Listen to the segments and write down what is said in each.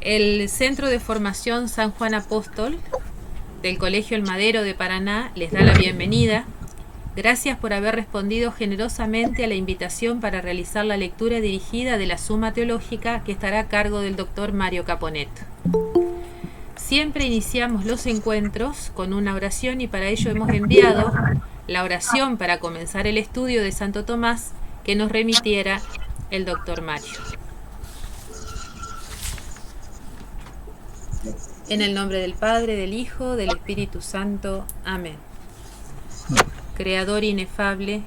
El Centro de Formación San Juan Apóstol del Colegio El Madero de Paraná les da la bienvenida. Gracias por haber respondido generosamente a la invitación para realizar la lectura dirigida de la Suma Teológica que estará a cargo del doctor Mario Caponet. Siempre iniciamos los encuentros con una oración y para ello hemos enviado la oración para comenzar el estudio de Santo Tomás que nos remitiera el doctor Mario. En el nombre del Padre, del Hijo, del Espíritu Santo. Amén. Creador inefable,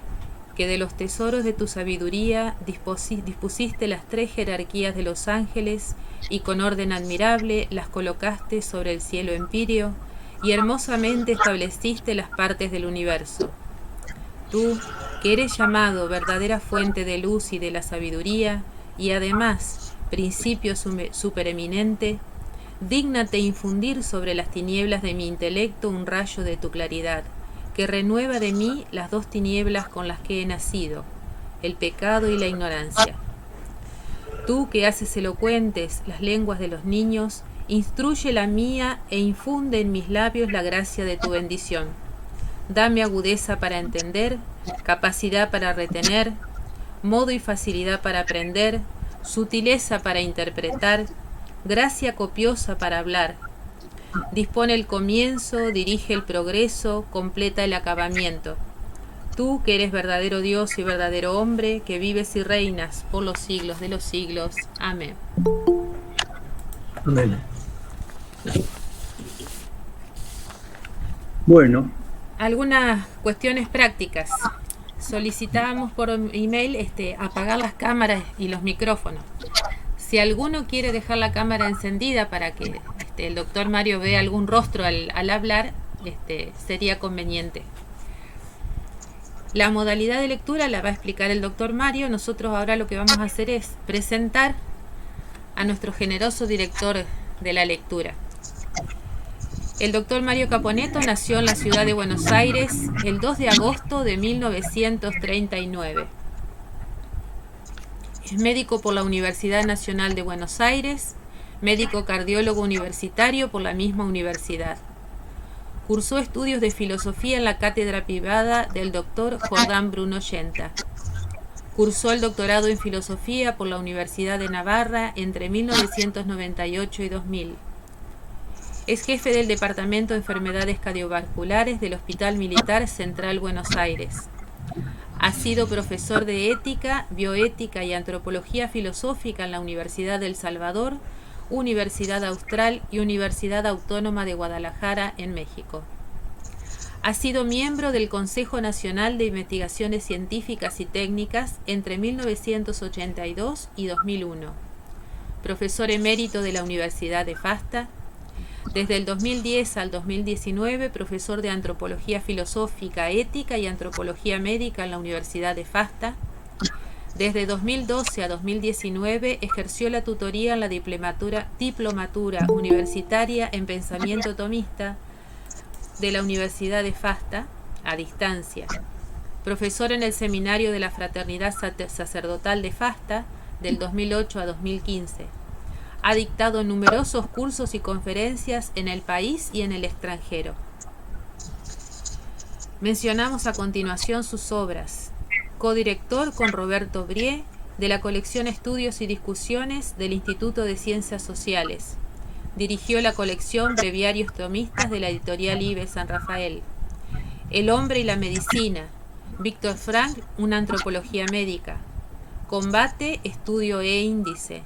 que de los tesoros de tu sabiduría dispusiste las 3 jerarquías de los ángeles y con orden admirable las colocaste sobre el cielo empíreo y hermosamente estableciste las partes del universo. Tú, que eres llamado verdadera fuente de luz y de la sabiduría y además principio supereminente, dígnate infundir sobre las tinieblas de mi intelecto un rayo de tu claridad, que renueva de mí las 2 tinieblas con las que he nacido, el pecado y la ignorancia. Tú que haces elocuentes las lenguas de los niños, instruye la mía e infunde en mis labios la gracia de tu bendición. Dame agudeza para entender, capacidad para retener, modo y facilidad para aprender, sutileza para interpretar, gracia copiosa para hablar. Dispone el comienzo, dirige el progreso, completa el acabamiento. Tú que eres verdadero Dios y verdadero hombre, que vives y reinas por los siglos de los siglos. Amén. Amén. Bueno. Algunas cuestiones prácticas. Solicitábamos por email apagar las cámaras y los micrófonos. Si alguno quiere dejar la cámara encendida para que el doctor Mario vea algún rostro al hablar, sería conveniente. La modalidad de lectura la va a explicar el doctor Mario. Nosotros ahora lo que vamos a hacer es presentar a nuestro generoso director de la lectura. El doctor Mario Caponeto nació en la ciudad de Buenos Aires el 2 de agosto de 1939. Es médico por la Universidad Nacional de Buenos Aires, médico cardiólogo universitario por la misma universidad. Cursó estudios de filosofía en la cátedra privada del doctor Jordán Bruno Yenta. Cursó el doctorado en filosofía por la Universidad de Navarra entre 1998 y 2000. Es jefe del Departamento de Enfermedades Cardiovasculares del Hospital Militar Central Buenos Aires. Ha sido profesor de ética, bioética y antropología filosófica en la Universidad del Salvador, Universidad Austral y Universidad Autónoma de Guadalajara en México. Ha sido miembro del Consejo Nacional de Investigaciones Científicas y Técnicas entre 1982 y 2001. Profesor emérito de la Universidad de FASTA. Desde el 2010 al 2019, profesor de Antropología Filosófica, Ética y Antropología Médica en la Universidad de FASTA. Desde 2012 a 2019 ejerció la tutoría en la diplomatura universitaria en Pensamiento Tomista de la Universidad de FASTA, a distancia. Profesor en el Seminario de la Fraternidad Sacerdotal de FASTA del 2008 a 2015. Ha dictado numerosos cursos y conferencias en el país y en el extranjero. Mencionamos a continuación sus obras. Codirector con Roberto Brie de la colección Estudios y Discusiones del Instituto de Ciencias Sociales. Dirigió la colección Breviarios Tomistas de la editorial Ives San Rafael. El hombre y la medicina. Víctor Frank, una antropología médica. Combate, estudio e índice.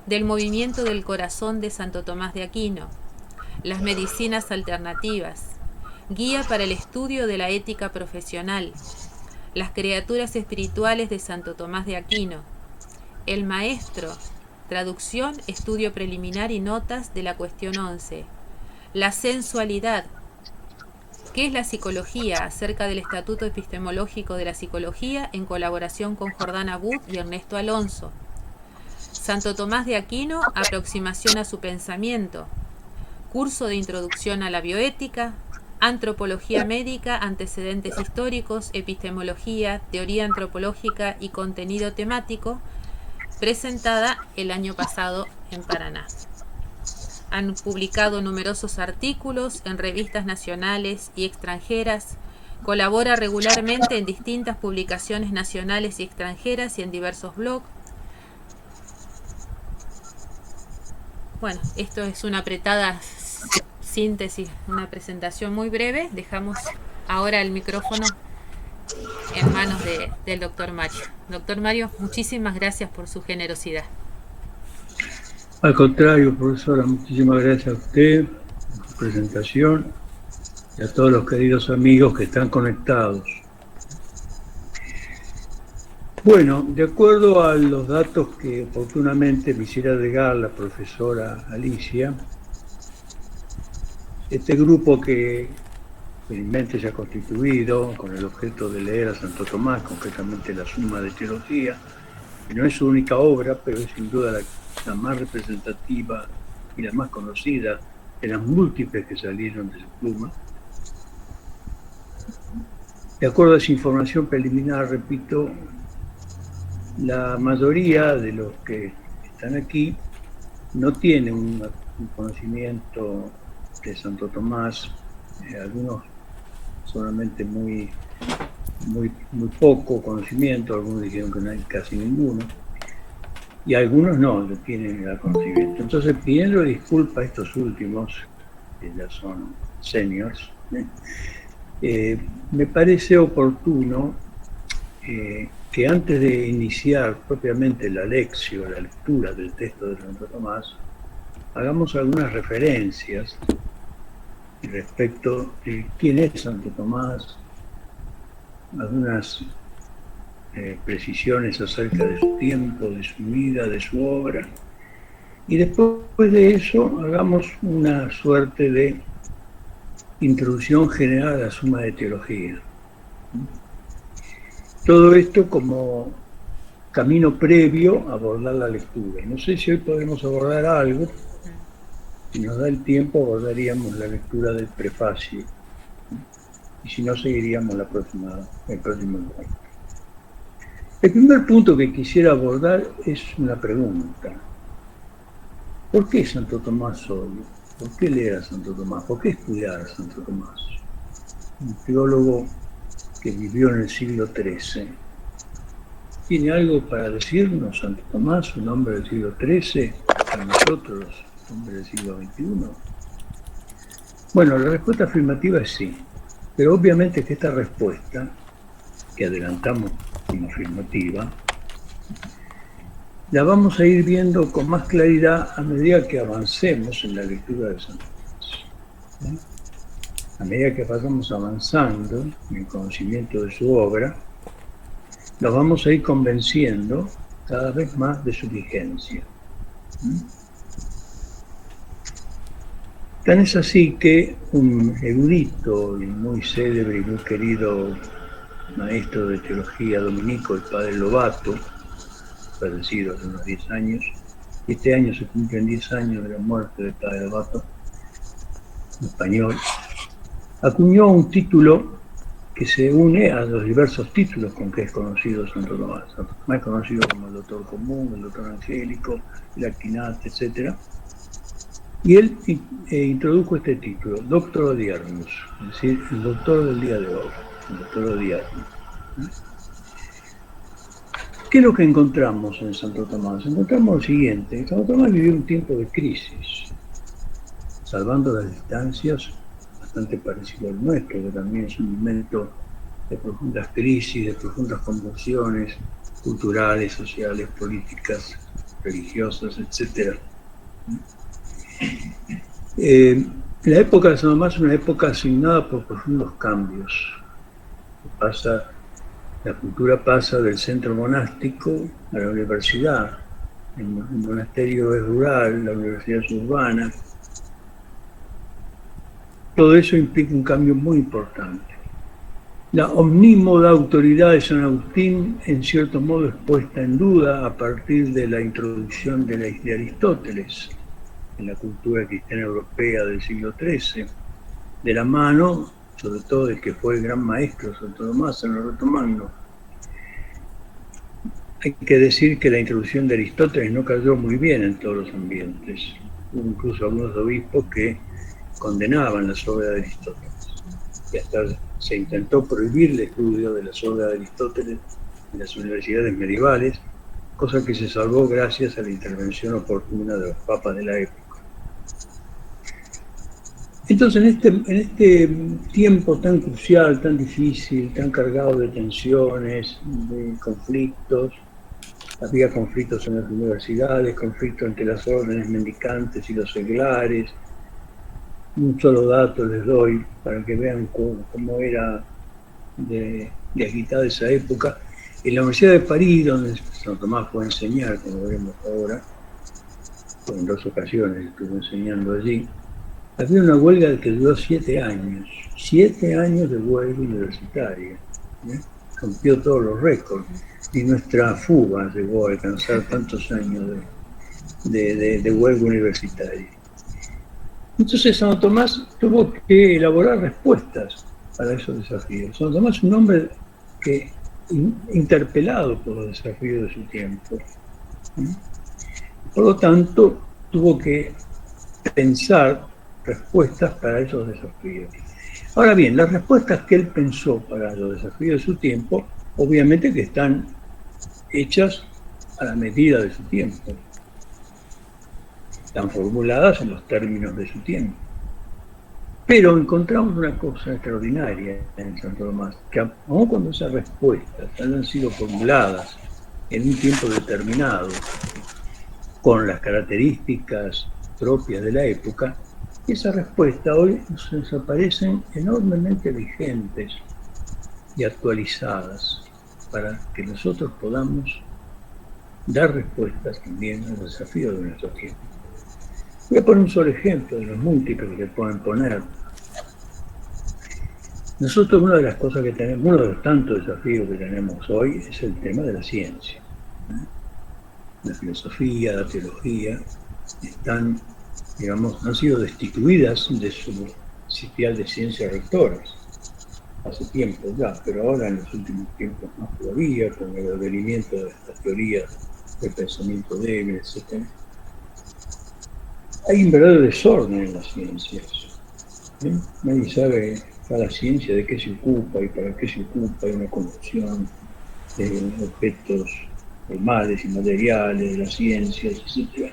Del movimiento del corazón de Santo Tomás de Aquino. Las medicinas alternativas. Guía para el estudio de la ética profesional. Las criaturas espirituales de Santo Tomás de Aquino. El maestro. Traducción, estudio preliminar y notas de la cuestión 11. La sensualidad. ¿Qué es la psicología? Acerca del Estatuto Epistemológico de la Psicología en colaboración con Jordana Bud y Ernesto Alonso. Santo Tomás de Aquino, aproximación a su pensamiento. Curso de introducción a la bioética. Antropología médica, antecedentes históricos, epistemología, teoría antropológica y contenido temático, presentada el año pasado en Paraná. Han publicado numerosos artículos en revistas nacionales y extranjeras. Colabora regularmente en distintas publicaciones nacionales y extranjeras y en diversos blogs. Bueno, esto es una apretada síntesis, una presentación muy breve. Dejamos ahora el micrófono en manos del doctor Mario. Doctor Mario, muchísimas gracias por su generosidad. Al contrario, profesora, muchísimas gracias a usted por su presentación y a todos los queridos amigos que están conectados. Bueno, de acuerdo a los datos que oportunamente me hiciera llegar la profesora Alicia, este grupo que felizmente se ha constituido con el objeto de leer a Santo Tomás, concretamente la Suma de Teología, que no es su única obra, pero es sin duda la más representativa y la más conocida de las múltiples que salieron de su pluma. De acuerdo a esa información preliminar, repito, la mayoría de los que están aquí no tienen un conocimiento de Santo Tomás, algunos solamente muy poco conocimiento, algunos dijeron que no hay casi ninguno, y algunos no tienen el conocimiento. Entonces, pidiendo disculpas a estos últimos, que ya son seniors, me parece oportuno que antes de iniciar propiamente la lección, la lectura del texto de Santo Tomás, hagamos algunas referencias respecto de quién es Santo Tomás, algunas precisiones acerca de su tiempo, de su vida, de su obra, y después de eso hagamos una suerte de introducción general a la Suma de Teología. Todo esto como camino previo a abordar la lectura. No sé si hoy podemos abordar algo. Si nos da el tiempo, abordaríamos la lectura del prefacio. Y si no, seguiríamos el próximo encuentro. El primer punto que quisiera abordar es una pregunta. ¿Por qué Santo Tomás solo? ¿Por qué leer a Santo Tomás? ¿Por qué estudiar a Santo Tomás? Un teólogo que vivió en el siglo XIII. ¿Tiene algo para decirnos Santo Tomás, un hombre del siglo XIII, a nosotros, hombres del siglo XXI? Bueno, la respuesta afirmativa es sí, pero obviamente que esta respuesta, que adelantamos como afirmativa, la vamos a ir viendo con más claridad a medida que avancemos en la lectura de Santo Tomás. A medida que vayamos avanzando en el conocimiento de su obra, nos vamos a ir convenciendo cada vez más de su vigencia. Tan es así que un erudito y muy célebre y muy querido maestro de teología dominico, el padre Lobato, fallecido hace unos 10 años, este año se cumplen 10 años de la muerte del padre Lobato, español, acuñó un título que se une a los diversos títulos con que es conocido Santo Tomás. Santo Tomás es conocido como el doctor común, el doctor angélico, el actinate, etc. Y él introdujo este título, Doctor Odiernus, es decir, el doctor del día de hoy, el doctor Odiernus. ¿Qué es lo que encontramos en Santo Tomás? Encontramos lo siguiente: Santo Tomás vivió un tiempo de crisis, salvando las distancias, bastante parecido al nuestro, que también es un momento de profundas crisis, de profundas convulsiones culturales, sociales, políticas, religiosas, etc. La época de Santo Tomás es una época asignada por profundos cambios. La cultura pasa del centro monástico a la universidad. El monasterio es rural, la universidad es urbana. Todo eso implica un cambio muy importante. La omnímoda autoridad de San Agustín, en cierto modo, es puesta en duda a partir de la introducción de Aristóteles en la cultura cristiana europea del siglo XIII, de la mano, sobre todo, del que fue el gran maestro Santo Tomás, San Loreto Magno. Hay que decir que la introducción de Aristóteles no cayó muy bien en todos los ambientes. Hubo incluso algunos obispos que condenaban las obras de Aristóteles. Y hasta se intentó prohibir el estudio de las obras de Aristóteles en las universidades medievales, cosa que se salvó gracias a la intervención oportuna de los papas de la época. Entonces, en este tiempo tan crucial, tan difícil, tan cargado de tensiones, de conflictos, había conflictos en las universidades, conflictos entre las órdenes mendicantes y los seglares. Un solo dato les doy para que vean cómo era de agitada esa época. En la Universidad de París, donde Santo Tomás fue a enseñar, como veremos ahora, en 2 ocasiones estuvo enseñando allí, había una huelga que duró 7 años. 7 años de huelga universitaria. Rompió todos los récords. Y nuestra fuga llegó a alcanzar tantos años de huelga universitaria. Entonces Santo Tomás tuvo que elaborar respuestas para esos desafíos. Santo Tomás es un hombre que, interpelado por los desafíos de su tiempo, por lo tanto, tuvo que pensar respuestas para esos desafíos. Ahora bien, las respuestas que él pensó para los desafíos de su tiempo, obviamente que están hechas a la medida de su tiempo, están formuladas en los términos de su tiempo. Pero encontramos una cosa extraordinaria en Santo Tomás, que aun cuando esas respuestas hayan sido formuladas en un tiempo determinado, con las características propias de la época, esas respuestas hoy nos aparecen enormemente vigentes y actualizadas para que nosotros podamos dar respuestas también a los desafíos de nuestro tiempo. Voy a poner un solo ejemplo de los múltiples que se pueden poner. Nosotros, una de las cosas que tenemos, uno de los tantos desafíos que tenemos hoy es el tema de la ciencia. La filosofía, la teología, han sido destituidas de su sitial de ciencias rectoras hace tiempo ya, pero ahora en los últimos tiempos más todavía, con el advenimiento de estas teorías del pensamiento débil, etc. Hay un verdadero desorden en las ciencias. Nadie sabe cada ciencia de qué se ocupa y para qué se ocupa. Hay una confusión de objetos formales y materiales de las ciencias, etc.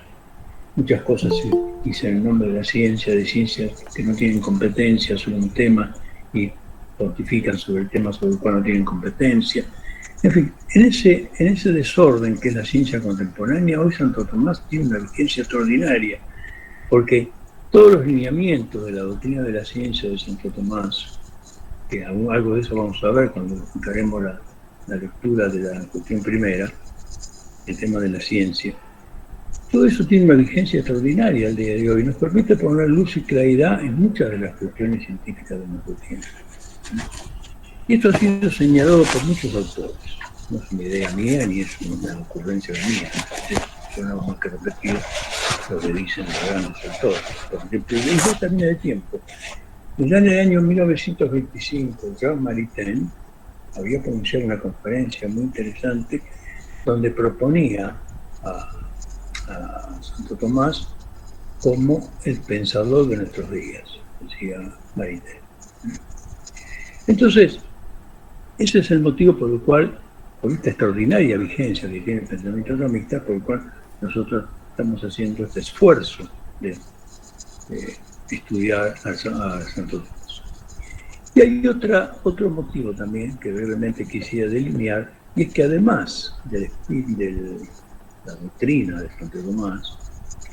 Muchas cosas se dicen en nombre de la ciencia, de ciencias que no tienen competencia sobre un tema y pontifican sobre el tema sobre el cual no tienen competencia. En fin, en ese desorden que es la ciencia contemporánea, hoy Santo Tomás tiene una vigencia extraordinaria, porque todos los lineamientos de la doctrina de la ciencia de Santo Tomás, que algo de eso vamos a ver cuando encaremos la lectura de la cuestión primera, el tema de la ciencia, todo eso tiene una vigencia extraordinaria al día de hoy, nos permite poner luz y claridad en muchas de las cuestiones científicas de nuestro tiempo. Y esto ha sido señalado por muchos autores. No es una idea mía ni es una ocurrencia mía. Yo nada más que repetir lo que dicen los grandes autores. Por ejemplo, y no termina de tiempo. Ya en el año 1925, Jean Maritain había pronunciado una conferencia muy interesante donde proponía a Santo Tomás como el pensador de nuestros días, decía Maritain. Entonces, ese es el motivo por el cual, por esta extraordinaria vigencia que tiene el pensamiento tomista, por el cual nosotros estamos haciendo este esfuerzo de estudiar a Santo Tomás. Y hay otro motivo también que brevemente quisiera delinear, y es que además de la doctrina de Santo Tomás,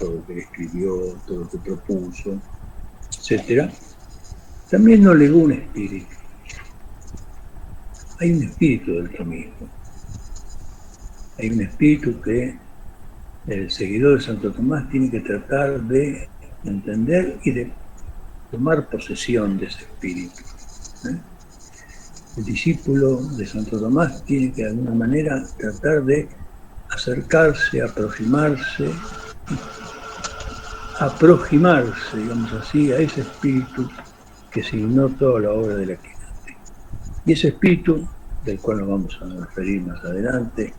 todo lo que escribió, todo lo que propuso, etc., también nos legó un espíritu. Hay un espíritu del tomismo. Hay un espíritu que el seguidor de Santo Tomás tiene que tratar de entender y de tomar posesión de ese espíritu. El discípulo de Santo Tomás tiene que de alguna manera tratar de acercarse, aproximarse, digamos así, a ese espíritu que signó toda la obra de la Quinante. Y ese espíritu, del cual nos vamos a referir más adelante,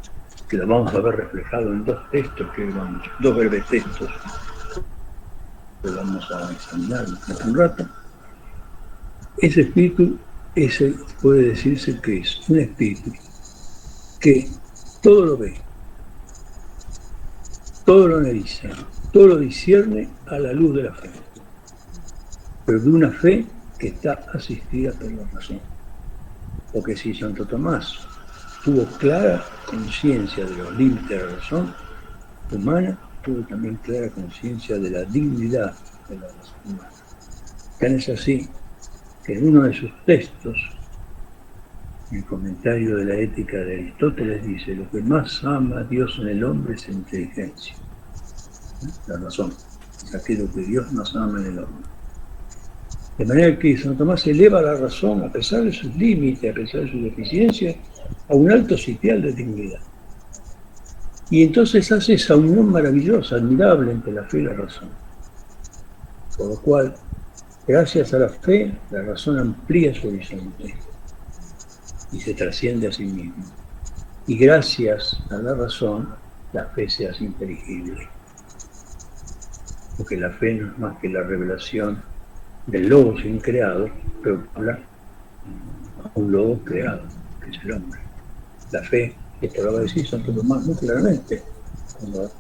que lo vamos a ver reflejado en dos textos, dos breves textos, que vamos a examinar en un rato. Ese espíritu puede decirse que es un espíritu que todo lo ve, todo lo analiza, todo lo discierne a la luz de la fe, pero de una fe que está asistida por la razón. Porque si Santo Tomás tuvo clara conciencia de los límites de la razón humana, tuvo también clara conciencia de la dignidad de la razón humana. Tan es así que en uno de sus textos, en el comentario de la ética de Aristóteles, dice: lo que más ama a Dios en el hombre es la inteligencia, la razón, es aquello que Dios más ama en el hombre. De manera que Santo Tomás eleva la razón, a pesar de sus límites, a pesar de sus deficiencias, a un alto sitial de dignidad. Y entonces hace esa unión maravillosa, admirable entre la fe y la razón. Por lo cual, gracias a la fe, la razón amplía su horizonte y se trasciende a sí misma. Y gracias a la razón, la fe se hace inteligible. Porque la fe no es más que la revelación del logos increado, pero habla a un logos creado, que es el hombre. La fe, esto lo va a decir Santo Tomás muy claramente, cuando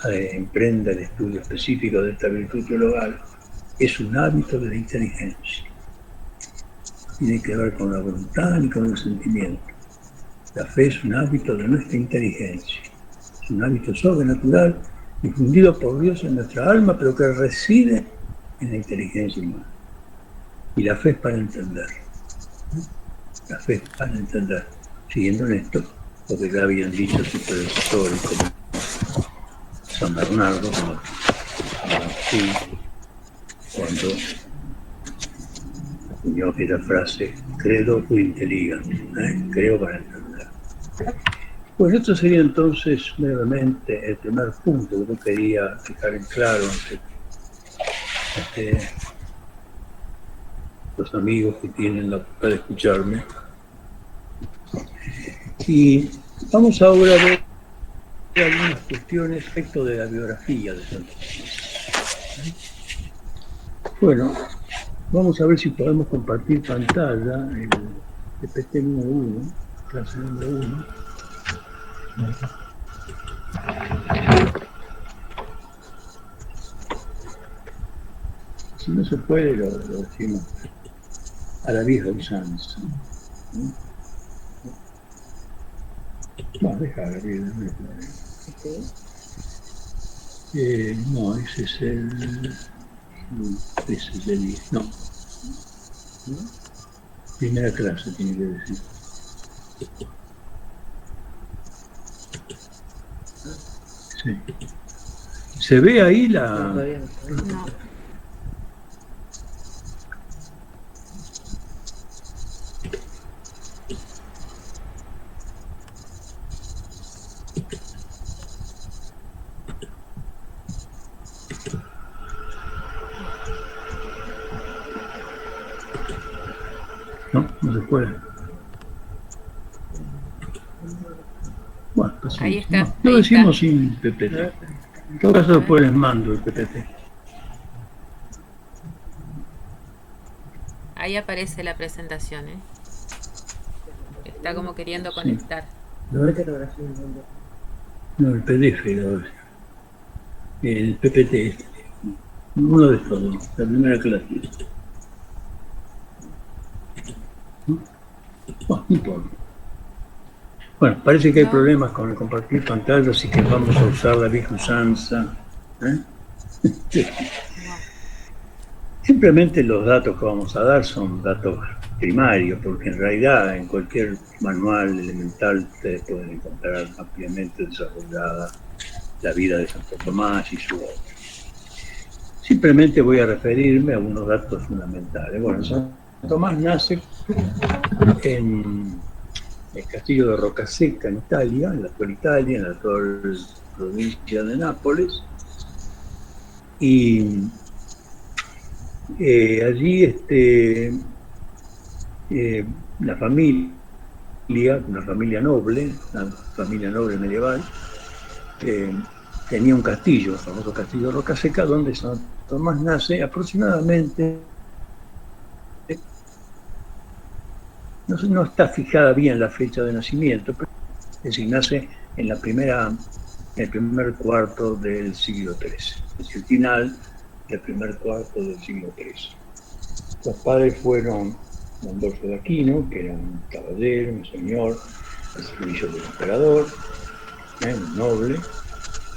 emprenda el estudio específico de esta virtud teologal, es un hábito de la inteligencia. Tiene que ver con la voluntad y con el sentimiento. La fe es un hábito de nuestra inteligencia. Es un hábito sobrenatural, difundido por Dios en nuestra alma, pero que reside en la inteligencia humana. Y la fe es para entender. La fe es para entender. Siguiendo en esto, lo que ya habían dicho sus predecesores, como San Bernardo, como Agustín, cuando acuñó aquella frase: credo u intelligam, creo para entender. Pues esto sería entonces brevemente el primer punto que yo quería dejar en claro ante los amigos que tienen la oportunidad de escucharme. Y vamos ahora a ver algunas cuestiones respecto de la biografía de Santo Tomás. Bueno, vamos a ver si podemos compartir pantalla el PPT número 1, clase número 1. Si no se puede, lo decimos a la vieja usanza. No, deja la vida. No, ese es el... Ese es el... No. Primera clase tiene que decir. Sí. ¿Se ve ahí la...? No. No se puede. Bueno, pues Ahí está. Lo Ahí decimos está. sin PPT. En todo caso, después les mando el PPT. Ahí aparece la presentación, ¿eh? Está como queriendo conectar. No, el PDF, el PPT, uno de estos dos, la primera clase. No importa. Bueno, parece que hay problemas con el compartir pantalla, así que vamos a usar la vieja usanza. Simplemente los datos que vamos a dar son datos primarios, porque en realidad en cualquier manual elemental ustedes pueden encontrar ampliamente desarrollada la vida de Santo Tomás y su obra. Simplemente voy a referirme a unos datos fundamentales. Bueno, Santo Tomás nace en el castillo de Rocaseca, en Italia, en la actual Italia, en la actual provincia de Nápoles, y allí la familia una familia noble medieval, tenía un castillo, el famoso castillo de Rocaseca, donde Santo Tomás nace aproximadamente, no está fijada bien la fecha de nacimiento, pero es decir, nace en el primer cuarto del siglo XIII, es decir, el final del primer cuarto del siglo XIII. Los padres fueron Adolfo de Aquino, que era un caballero, un señor, al servicio del emperador, un noble.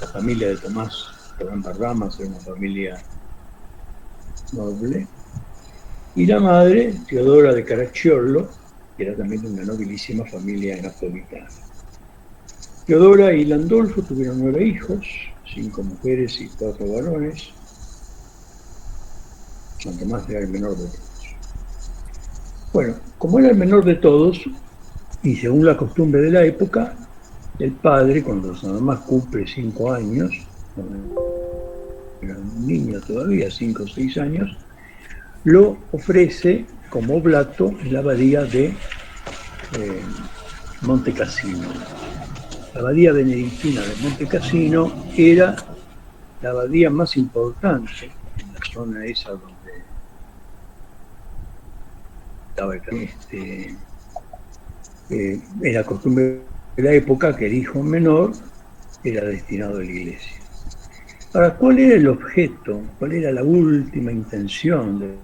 La familia de Tomás Torrán Barramas era una familia noble. Y la madre, Teodora de Caracciolo, que era también de una nobilísima familia napolitana. Teodora y Landolfo tuvieron 9 hijos, 5 mujeres y 4 varones. San Tomás era el menor de todos. Bueno, como era el menor de todos, y según la costumbre de la época, el padre, cuando San Tomás cumple 5 años, era un niño todavía, 5 o 6 años, lo ofrece como oblato en la abadía de Monte Cassino. La abadía benedictina de Monte Cassino era la abadía más importante en la zona esa donde estaba era costumbre de la época que el hijo menor era destinado a la iglesia. Ahora, ¿cuál era el objeto? ¿Cuál era la última intención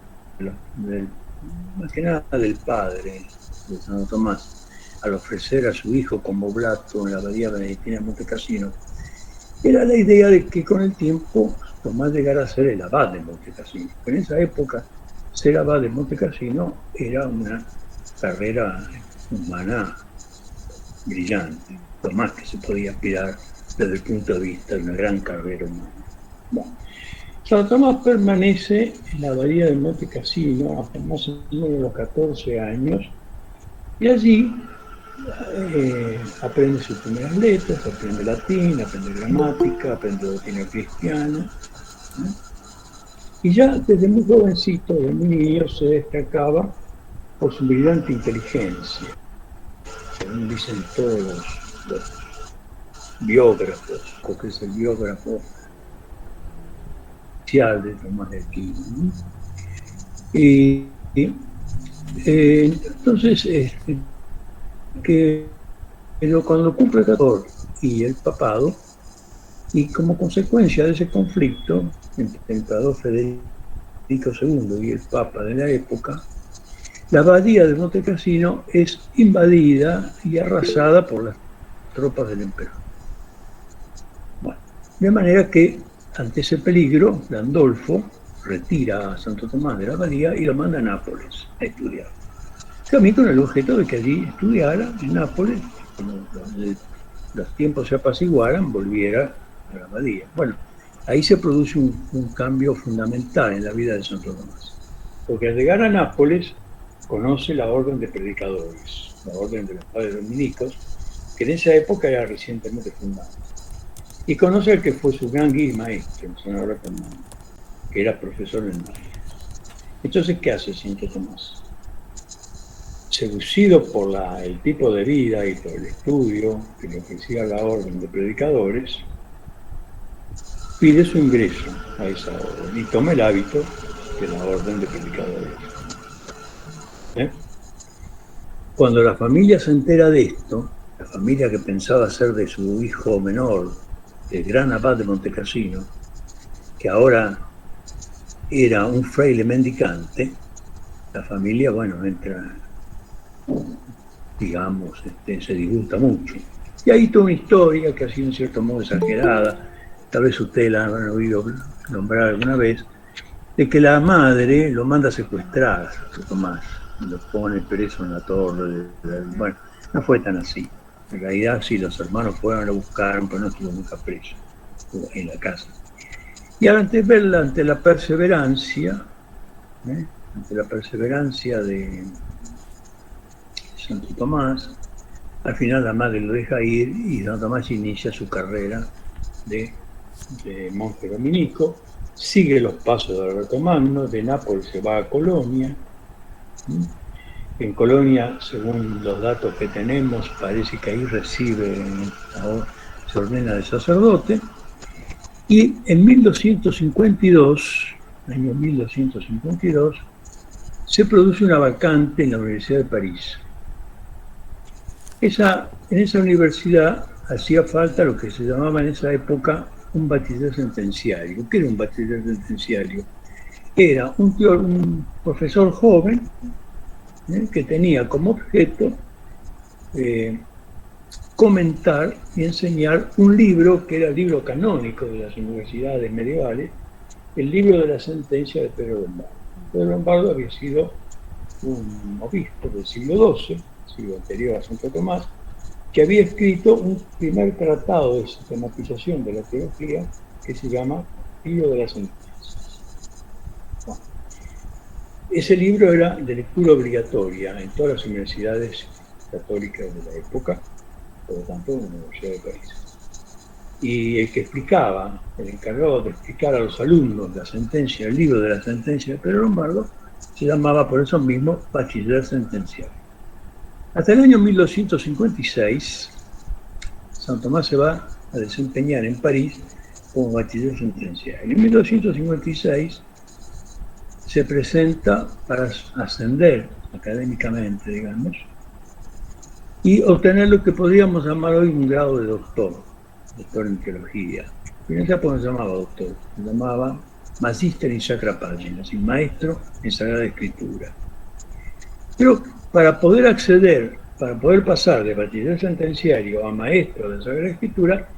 más que nada del padre de Santo Tomás al ofrecer a su hijo como oblato en la abadía benedictina de Monte Cassino? Era la idea de que con el tiempo Tomás llegara a ser el abad de Monte Cassino. En esa época, ser abad de Monte Cassino era una carrera humana brillante, lo más que se podía aspirar desde el punto de vista de una gran carrera humana. Bueno, Santo Tomás permanece en la abadía de Monte Cassino hasta más o menos los 14 años y allí aprende sus primeras letras, aprende latín, aprende gramática, aprende doctrina cristiana, ¿no? Y ya desde muy jovencito, desde muy niño, se destacaba por su brillante inteligencia, según dicen todos los biógrafos, porque es el biógrafo oficial de Tomás de Aquino, ¿no? Y entonces, cuando cumple el 14 y el papado, y como consecuencia de ese conflicto entre el emperador Federico II y el papa de la época, la abadía de Monte Cassino es invadida y arrasada por las tropas del emperador. Bueno, de manera que ante ese peligro, Landolfo retira a Santo Tomás de la abadía y lo manda a Nápoles a estudiar. También con el objeto de que allí estudiara en Nápoles, cuando los tiempos se apaciguaran, volviera a la abadía. Bueno, ahí se produce un cambio fundamental en la vida de Santo Tomás, porque al llegar a Nápoles conoce la orden de predicadores, la orden de los padres dominicos, que en esa época era recientemente fundada, y conoce al que fue su gran guía y maestro, el senador Fernando, que era profesor en María. Entonces, ¿qué hace Santo Tomás? Seducido por el tipo de vida y por el estudio que le ofrecía la orden de predicadores, pide su ingreso a esa orden y toma el hábito de la orden de predicadores. Cuando la familia se entera de esto, la familia que pensaba ser de su hijo menor, el gran abad de Monte Cassino, que ahora era un fraile mendicante, la familia, bueno, entra, digamos, se disgusta mucho. Y ahí toda una historia que ha sido en cierto modo exagerada, tal vez ustedes la han oído nombrar alguna vez, de que la madre lo manda a secuestrar a Tomás, lo pone preso en la torre. Bueno, no fue tan así. En realidad sí, los hermanos fueron a buscar, pero no estuvo nunca preso, estuvo en la casa. Y ahora ante la perseverancia de Santo Tomás, al final la madre lo deja ir y Santo Tomás inicia su carrera de monje dominico, sigue los pasos de Alberto Magno, de Nápoles se va a Colonia, En Colonia, según los datos que tenemos, parece que ahí recibe, se ordena de sacerdote, y en 1252, año 1252, se produce una vacante en la Universidad de París. En esa universidad hacía falta lo que se llamaba en esa época un bachiller sentenciario. ¿Qué era un bachiller sentenciario? Era un profesor joven que tenía como objeto comentar y enseñar un libro que era el libro canónico de las universidades medievales, el libro de la sentencia de Pedro Lombardo. Pedro Lombardo había sido un obispo del siglo XII, siglo anterior a Santo Tomás, que había escrito un primer tratado de sistematización de la teología que se llama Libro de las Sentencias. Bueno, ese libro era de lectura obligatoria en todas las universidades católicas de la época, por lo tanto, en la Universidad de París. Y el que explicaba, el encargado de explicar a los alumnos la sentencia, el libro de la sentencia de Pedro Lombardo, se llamaba por eso mismo bachiller sentenciario. Hasta el año 1256, San Tomás se va a desempeñar en París como bachiller sentenciario. En 1256 se presenta para ascender académicamente, digamos, y obtener lo que podríamos llamar hoy un grado de doctor en teología. En esa época no se llamaba doctor, se llamaba Magister in Sacra Pagina, así, maestro en Sagrada Escritura. Pero para poder acceder, para poder pasar de bachiller sentenciario a maestro de Sagrada Escritura,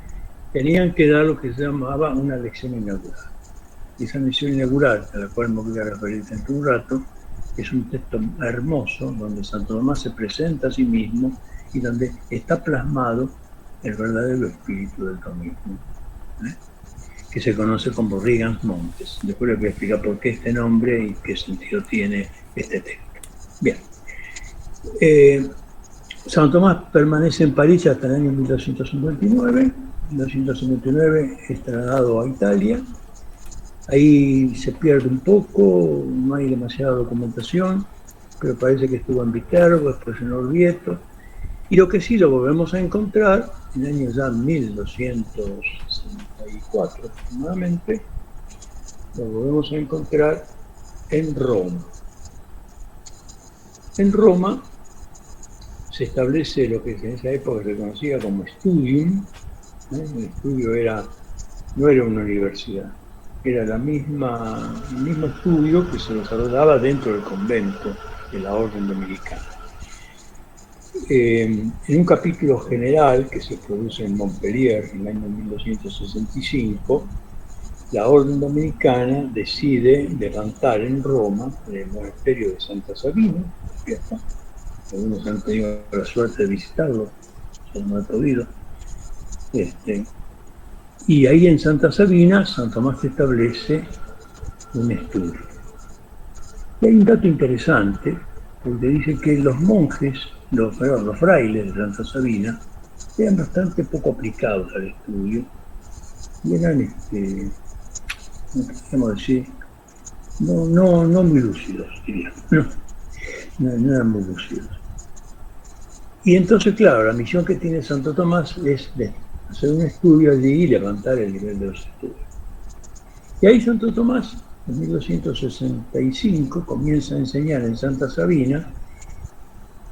tenían que dar lo que se llamaba una lección inaugural. Y esa lección inaugural, a la cual me voy a referir dentro de un rato, es un texto hermoso donde Santo Tomás se presenta a sí mismo y donde está plasmado el verdadero espíritu del tomismo, que se conoce como Rigan Montes. Después les voy a explicar por qué este nombre y qué sentido tiene este texto. Bien. San Tomás permanece en París hasta el año 1259. En 1259 es trasladado a Italia. Ahí se pierde un poco, no hay demasiada documentación, pero parece que estuvo en Viterbo, después en Orvieto. Y lo que sí lo volvemos a encontrar, en el año ya 1264 aproximadamente, lo volvemos a encontrar en Roma. En Roma se establece lo que en esa época se conocía como studium. El estudio no era una universidad, era el mismo estudio que se desarrollaba dentro del convento de la Orden Dominicana. En un capítulo general que se produce en Montpellier en el año 1265, la Orden Dominicana decide levantar en Roma el monasterio de Santa Sabina. Algunos han tenido la suerte de visitarlo, yo no he podido. Y ahí en Santa Sabina, San Tomás establece un estudio. Y hay un dato interesante, porque dice que los monjes, los frailes de Santa Sabina, eran bastante poco aplicados al estudio y eran, ¿cómo podríamos decir? No muy lúcidos, diríamos, no eran muy lúcidos. Y entonces, claro, la misión que tiene Santo Tomás es de hacer un estudio allí y levantar el nivel de los estudios. Y ahí Santo Tomás, en 1265, comienza a enseñar en Santa Sabina,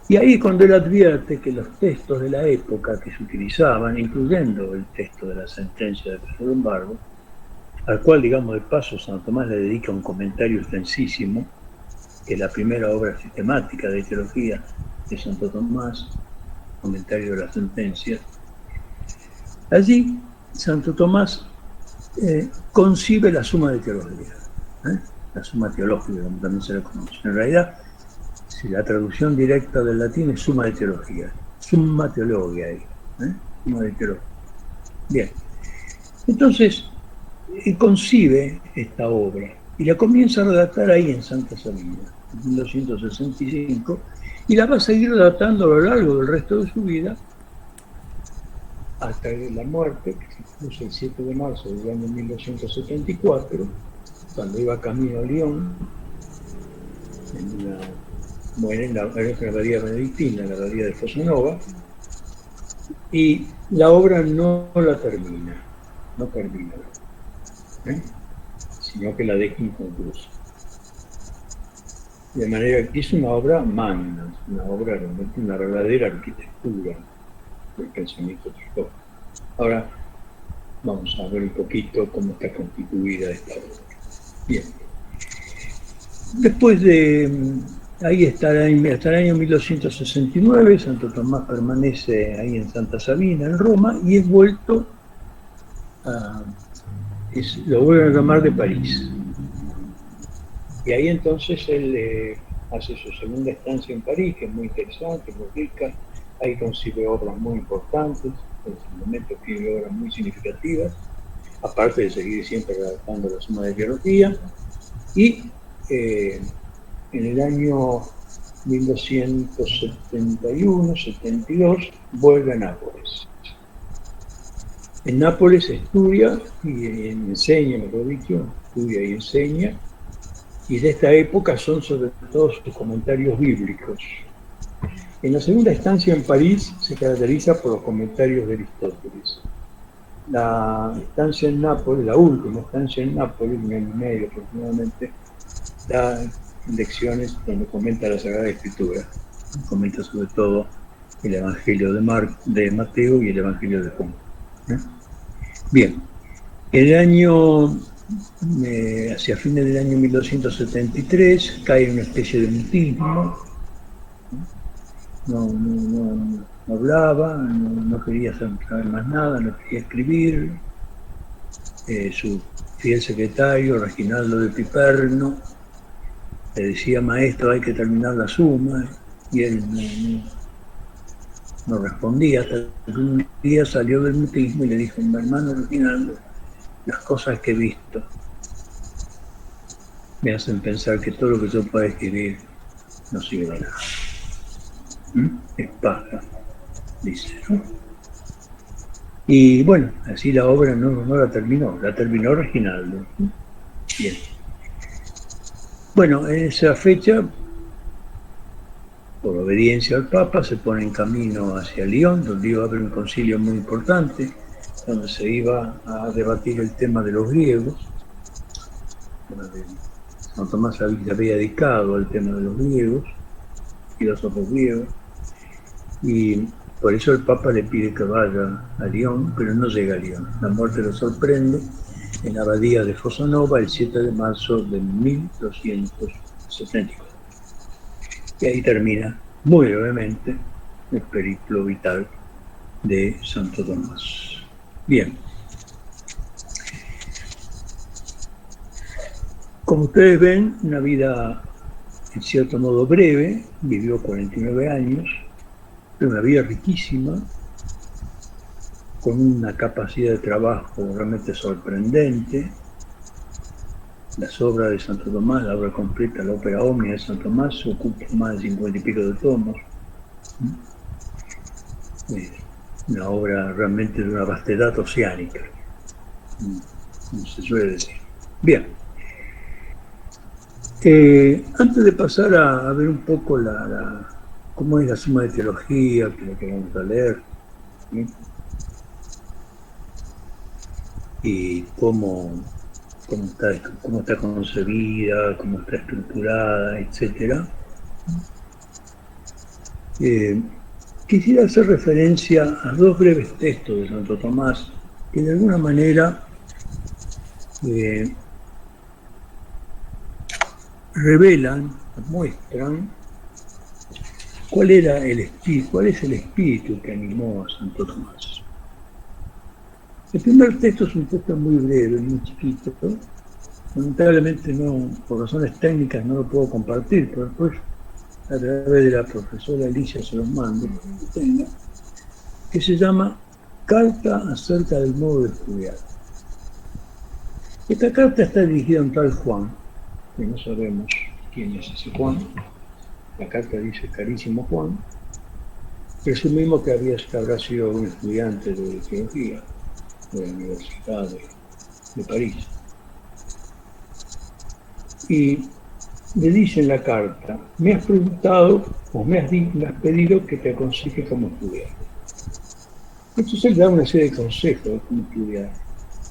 y ahí cuando él advierte que los textos de la época que se utilizaban, incluyendo el texto de la sentencia de Pedro Lombardo, al cual, digamos de paso, Santo Tomás le dedica un comentario extensísimo, que es la primera obra sistemática de teología de Santo Tomás, comentario de la sentencia. Allí, Santo Tomás concibe la suma de teología, la suma teológica, como también se le conoce. En realidad, si la traducción directa del latín es suma de teología, summa theologia, suma de teología. Bien, entonces concibe esta obra y la comienza a redactar ahí en Santa Sabina, en 1265, y la va a seguir redactando a lo largo del resto de su vida, hasta la muerte, que se puso el 7 de marzo del año 1274, cuando iba camino a Lyon, en una muere en la abadía benedictina, en la abadía de Fossanova, y la obra no la termina, ¿eh? Sino que la deja inconclusa. De manera que es una obra magna, una obra realmente, una verdadera arquitectura del pensamiento teológico. Ahora vamos a ver un poquito cómo está constituida esta obra. Bien. Después de ahí hasta el año 1269, Santo Tomás permanece ahí en Santa Sabina, en Roma, y es vuelto lo vuelven a llamar de París. Y ahí entonces él hace su segunda estancia en París, que es muy interesante, muy rica. Ahí consigue obras muy importantes, en ese momento escribe obras muy significativas, aparte de seguir siempre redactando la Suma de Teología. Y en el año 1271-72 vuelve a Nápoles. En Nápoles estudia y enseña, mejor dicho, estudia y enseña, y de esta época son sobre todo sus comentarios bíblicos. En la segunda estancia en París se caracteriza por los comentarios de Aristóteles. La estancia en Nápoles, la última estancia en Nápoles, un año y medio aproximadamente, da lecciones donde comenta la Sagrada Escritura. Comenta sobre todo el Evangelio de Mateo y el Evangelio de Juan. Bien, el año, hacia fines del año 1273, cae en una especie de mutismo. No hablaba, no quería saber más nada, no quería escribir. Su fiel secretario, Reginaldo de Piperno, le decía: maestro, hay que terminar la suma, y él no respondía, hasta que un día salió del mutismo y le dijo: mi hermano Reginaldo, las cosas que he visto me hacen pensar que todo lo que yo pueda escribir no sirve de nada. Es paja, dice, ¿no? Y bueno, así la obra no la terminó Reginaldo. Bien. Bueno, en esa fecha, por obediencia al Papa, se pone en camino hacia Lyon, donde iba a haber un concilio muy importante, donde se iba a debatir el tema de los griegos. Santo Tomás se había dedicado al tema de los griegos, filósofos griegos, y por eso el Papa le pide que vaya a Lyon, pero no llega a Lyon. La muerte lo sorprende en la abadía de Fossanova el 7 de marzo de 1274. Y ahí termina, muy brevemente, el periplo vital de Santo Tomás. Bien. Como ustedes ven, una vida en cierto modo breve, vivió 49 años, pero una vida riquísima, con una capacidad de trabajo realmente sorprendente. Las obras de Santo Tomás, la obra completa, la ópera Omnia de Santo Tomás, ocupa más de 50 y pico de tomos. Una obra realmente de una vastedad oceánica, como se suele decir. Bien. Antes de pasar a ver un poco cómo es la Suma de Teología, que es lo que vamos a leer, ¿sí? Y cómo está concebida, cómo está estructurada, etc. Quisiera hacer referencia a dos breves textos de Santo Tomás que de alguna manera revelan, muestran cuál es el espíritu que animó a Santo Tomás. El primer texto es un texto muy breve, muy chiquito. Lamentablemente por razones técnicas no lo puedo compartir, pero después a través de la profesora Alicia se los mando, que se llama Carta acerca del modo de estudiar. Esta carta está dirigida a un tal Juan, que no sabemos quién es ese Juan. La carta dice: carísimo Juan. Presumimos que habrá sido un estudiante de teología de la Universidad de París. Y le dice en la carta: me has preguntado o me has pedido que te aconseje cómo estudiar. Entonces él da una serie de consejos de cómo estudiar,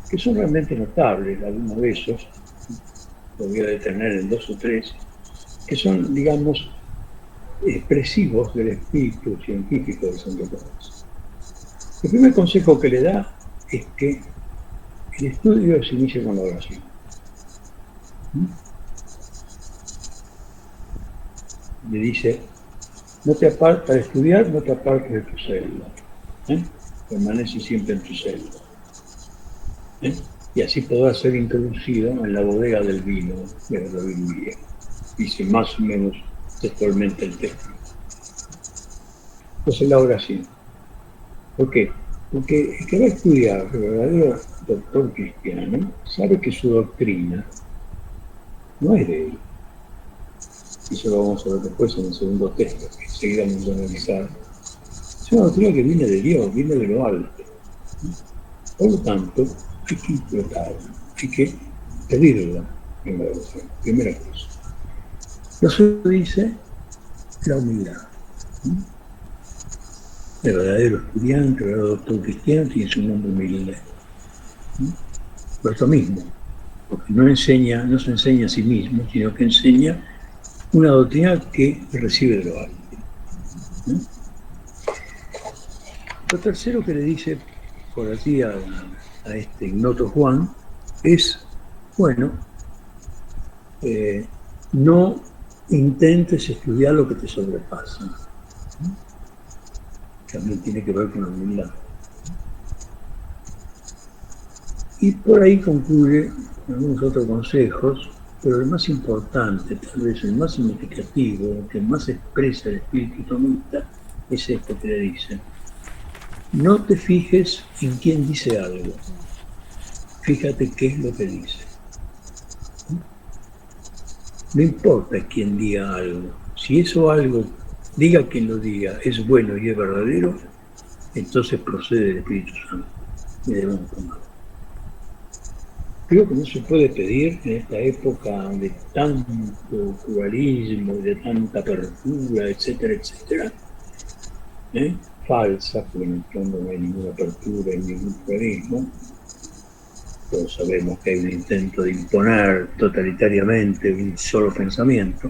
que son realmente notables. Algunos de esos, lo voy a detener en 2 o 3, que son, digamos, expresivos del espíritu científico de Santo Tomás. El primer consejo que le da es que el estudio se inicia con la oración. Le dice: para estudiar, no te apartes de tu celda. Permanece siempre en tu celda. Y así podrás ser introducido en la bodega del vino de la sabiduría. Dice más o menos textualmente el texto. Entonces la oración. ¿Por qué? Porque el que va a estudiar, el verdadero doctor cristiano, sabe que su doctrina no es de él. Y eso lo vamos a ver después en el segundo texto, que enseguida vamos a analizar. Es una doctrina que viene de Dios, viene de lo alto. Por lo tanto, hay que interpretarla, hay que pedirla en la oración, primera cosa. Lo segundo dice la humildad. El verdadero estudiante, el verdadero doctor cristiano tiene su nombre humilde. Por eso mismo, porque no se enseña a sí mismo, sino que enseña una doctrina que recibe de lo alto. Lo tercero que le dice por allí a este ignoto Juan es: bueno, no intentes estudiar lo que te sobrepasa. También tiene que ver con la humildad. Y por ahí concluye algunos otros consejos, pero el más importante, tal vez el más significativo, el que más expresa el espíritu tomista, es esto que le dice: no te fijes en quién dice algo, fíjate qué es lo que dice. No importa quién diga algo, si eso algo, diga quien lo diga, es bueno y es verdadero, entonces procede del Espíritu Santo y debemos tomarlo. Creo que no se puede pedir en esta época de tanto pluralismo, de tanta apertura, etcétera, etcétera, falsa, porque en el fondo no hay ninguna apertura y ningún pluralismo. Todos sabemos que hay un intento de imponer totalitariamente un solo pensamiento.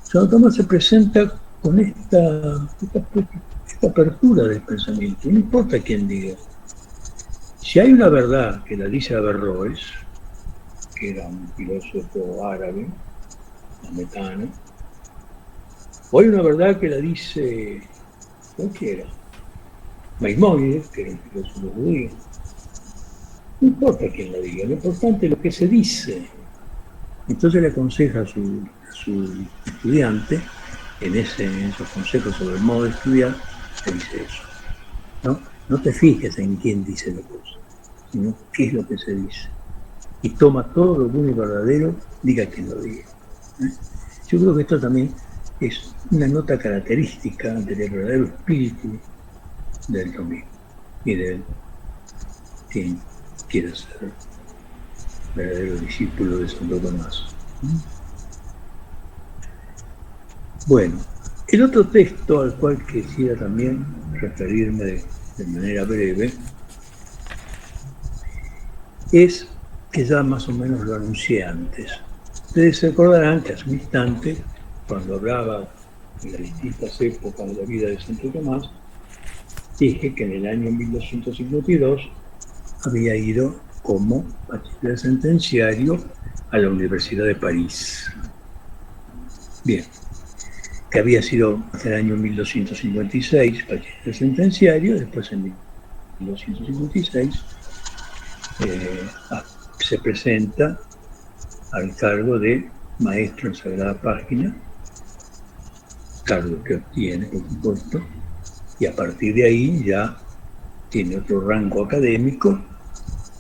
Santo Tomás se presenta con esta apertura del pensamiento, no importa quién diga. Si hay una verdad que la dice Averroes, que era un filósofo árabe, maometano, o hay una verdad que la dice cualquiera, Maimónides, que era un filósofo judío, no importa quién la diga, lo importante es lo que se dice. Entonces le aconseja a su estudiante, en esos consejos sobre el modo de estudiar, le dice eso. No te fijes en quién dice la cosa, sino qué es lo que se dice. Y toma todo lo bueno y verdadero, diga quien lo diga. Yo creo que esto también es una nota característica del verdadero espíritu del domingo y de quien quiera ser verdadero discípulo de Santo Tomás. Bueno, el otro texto al cual quisiera también referirme de manera breve es que ya más o menos lo anuncié antes. Ustedes se acordarán que hace un instante, cuando hablaba de las distintas épocas de la vida de Santo Tomás, dije que en el año 1252 había ido como bachiller sentenciario a la Universidad de París. Bien, que había sido hasta el año 1256 bachiller sentenciario, después en 1256 se presenta al cargo de maestro en Sagrada Página, cargo que obtiene, por supuesto, y a partir de ahí ya tiene otro rango académico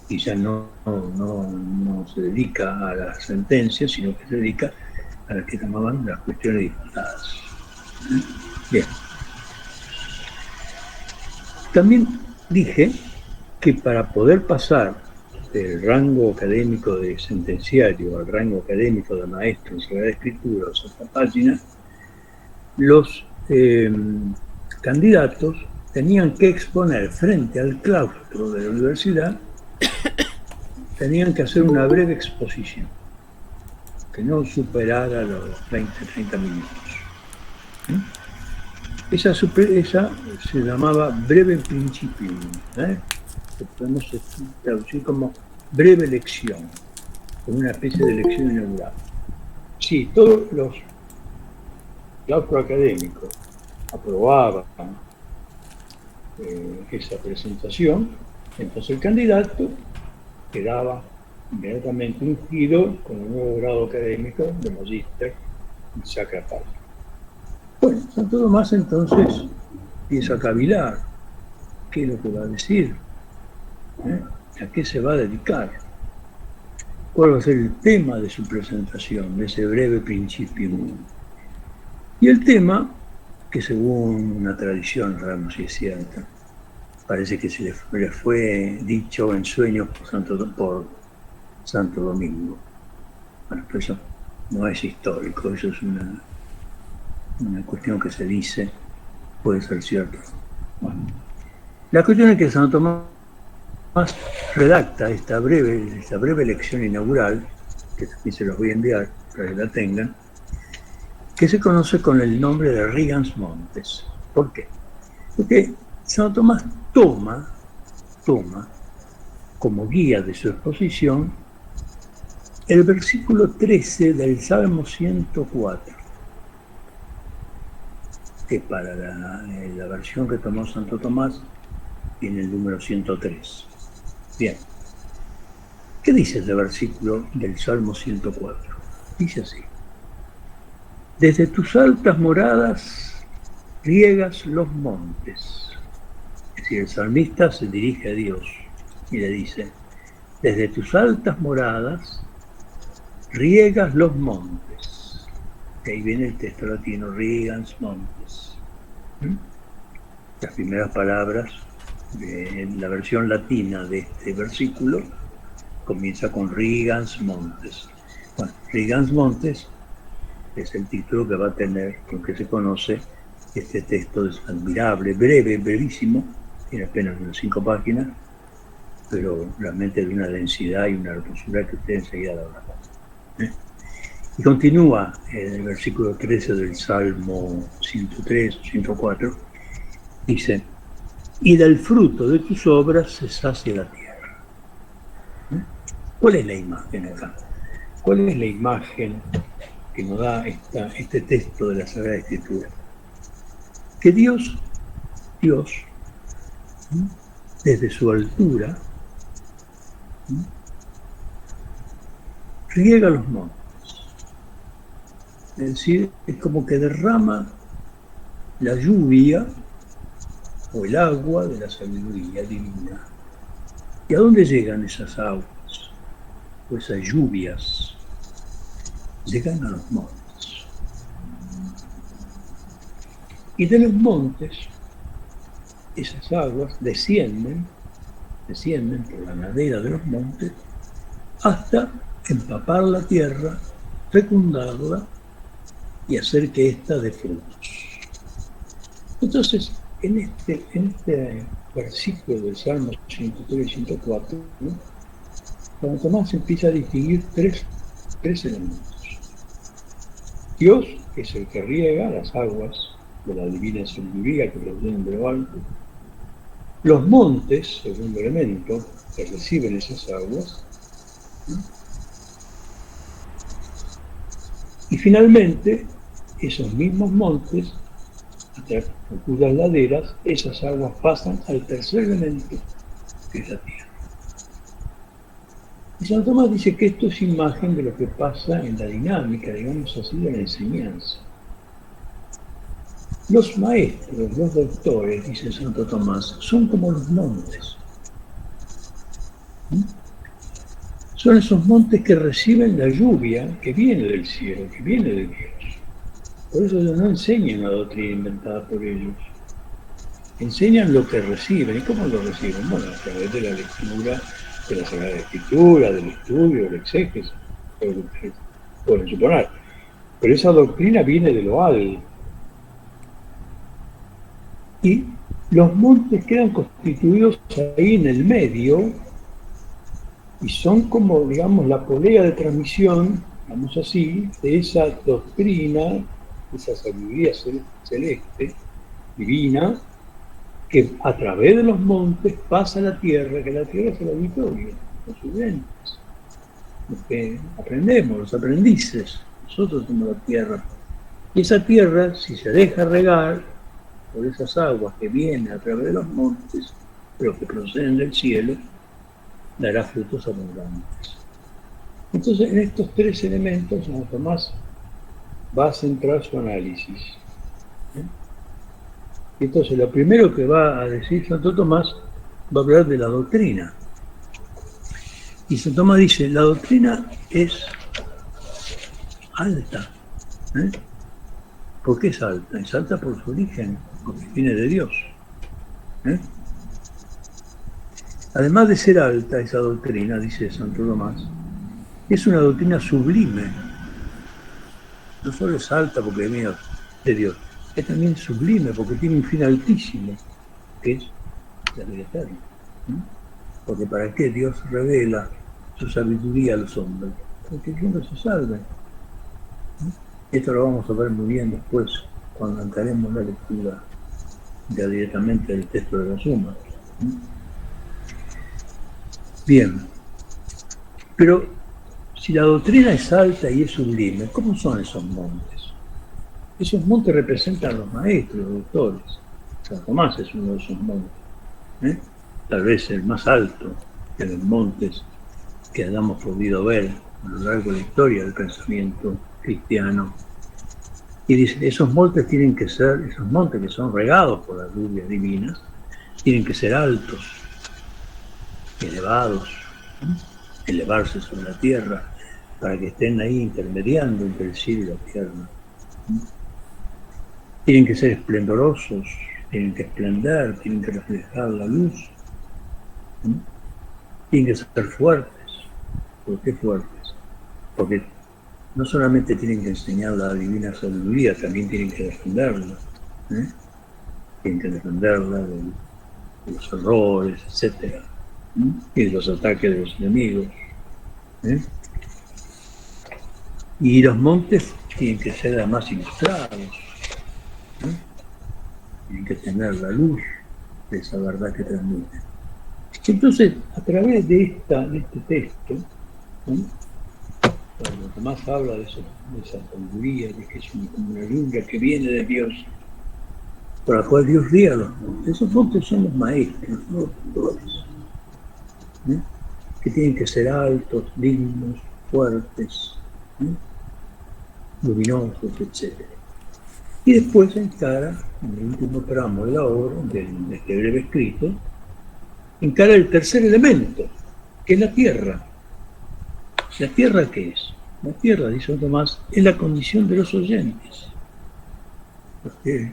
y ya no se dedica a las sentencias, sino que se dedica a las que llamaban las cuestiones disputadas. Bien. También dije que para poder pasar del rango académico de sentenciario al rango académico de maestro en Sagrada Escritura o Santa Página, los candidatos tenían que exponer frente al claustro de la universidad, tenían que hacer una breve exposición, que no superara los 20-30 minutos. Esa se llamaba breve principium, que podemos traducir como breve lección, como una especie de lección inaugural. Sí, todos los claustros académicos aprobaban esa presentación, entonces el candidato quedaba inmediatamente ungido con un nuevo grado académico de magíster y sacra patria. Bueno, Santo Tomás entonces empieza a cavilar qué es lo que va a decir, a qué se va a dedicar, cuál va a ser el tema de su presentación, de ese breve principio. Y el tema, que según una tradición, no sabemos si es cierta, parece que se le fue dicho en sueños por Santo Domingo. Bueno, pero eso no es histórico, eso es una cuestión que se dice, puede ser cierto. Bueno, la cuestión es que Santo Tomás redacta esta breve lección inaugural, que también se los voy a enviar para que la tengan, que se conoce con el nombre de Rigans Montes. ¿Por qué? Porque Santo Tomás toma como guía de su exposición el versículo 13 del Salmo 104, que para la versión que tomó Santo Tomás tiene el número 103. Bien, ¿qué dice ese versículo del Salmo 104? Dice así: desde tus altas moradas riegas los montes. Es decir, el salmista se dirige a Dios y le dice: desde tus altas moradas riegas los montes. De ahí viene el texto latino, rigans montes. Las primeras palabras de la versión latina de este versículo comienza con rigans montes. Bueno, rigans montes es el título que va a tener, con que se conoce este texto admirable, breve, brevísimo, tiene apenas unas 5 páginas, pero realmente de una densidad y una hermosura que ustedes enseguida la verán. Y continúa en el versículo 13 del Salmo 103 o 104, dice: y del fruto de tus obras se sacia la tierra. ¿Cuál es la imagen acá? ¿Cuál es la imagen que nos da este texto de la Sagrada Escritura? Que Dios, desde su altura, riega los montes. Es decir, es como que derrama la lluvia o el agua de la sabiduría divina. ¿Y a dónde llegan esas aguas o esas lluvias? Llegan a los montes. Y de los montes, esas aguas descienden por la ladera de los montes hasta empapar la tierra, fecundarla y hacer que ésta dé frutos. Entonces, en este versículo del Salmo 103 y 104, Santo Tomás empieza a distinguir tres elementos. Dios es el que riega las aguas de la divina sabiduría que provienen de lo alto. Los montes, segundo elemento, que reciben esas aguas. Y finalmente, esos mismos montes, por cuyas laderas, esas aguas pasan al tercer elemento, que es la tierra. Y Santo Tomás dice que esto es imagen de lo que pasa en la dinámica, digamos así, de la enseñanza. Los maestros, los doctores, dice Santo Tomás, son como los montes. Son esos montes que reciben la lluvia que viene del cielo, que viene de Dios. Por eso ellos no enseñan una doctrina inventada por ellos. Enseñan lo que reciben. ¿Y cómo lo reciben? Bueno, a través de la lectura de la Sagrada Escritura, del estudio, del exégesis, todo lo que ustedes pueden suponer. Pero esa doctrina viene de lo alto. Y los montes quedan constituidos ahí en el medio y son como, digamos, la polea de transmisión, digamos así, de esa doctrina, de esa sabiduría celeste, divina, que a través de los montes pasa a la tierra, que la tierra es el auditorio, los estudiantes, los que aprendemos, los aprendices, nosotros somos la tierra. Y esa tierra, si se deja regar por esas aguas que vienen a través de los montes, pero que proceden del cielo, dará frutos abundantes. Entonces, en estos tres elementos, Santo Tomás va a centrar su análisis. Entonces, lo primero que va a decir Santo Tomás va a hablar de la doctrina. Y Santo Tomás dice, la doctrina es alta. ¿Por qué es alta? Es alta por su origen, porque viene de Dios. Además de ser alta esa doctrina, dice Santo Tomás, es una doctrina sublime. No solo es alta porque viene de Dios, es también sublime porque tiene un fin altísimo, que es la vida eterna. Porque ¿para qué Dios revela su sabiduría a los hombres? Porque el hombre se salve. Esto lo vamos a ver muy bien después, cuando encaremos la lectura ya directamente del texto de la Suma. Bien, pero si la doctrina es alta y es sublime, ¿cómo son esos montes? Esos montes representan a los maestros, los doctores. San Tomás es uno de esos montes. Tal vez el más alto de los montes que hayamos podido ver a lo largo de la historia del pensamiento cristiano. Y dice, esos montes tienen que ser, esos montes que son regados por las lluvias divinas, tienen que ser altos, elevados, elevarse sobre la tierra, para que estén ahí intermediando entre el cielo y la tierra. Tienen que ser esplendorosos, tienen que esplender, tienen que reflejar la luz, tienen que ser fuertes. ¿Por qué fuertes? Porque no solamente tienen que enseñar la divina sabiduría, también tienen que defenderla. Tienen que defenderla de los errores, etc. Y de los ataques de los enemigos. Y los montes tienen que ser además ilustrados. Tienen que tener la luz de esa verdad que transmiten. Entonces, a través de este texto, cuando Tomás habla de esa sabiduría, de que es como una luna que viene de Dios, por la cual Dios ría a los montes. Esos montes son los maestros, los doctores, que tienen que ser altos, dignos, fuertes, luminosos, etc. Y después encara, en el último tramo de la obra, de este breve escrito, encara el tercer elemento, que es la tierra. ¿La tierra qué es? La tierra, dice Tomás, es la condición de los oyentes.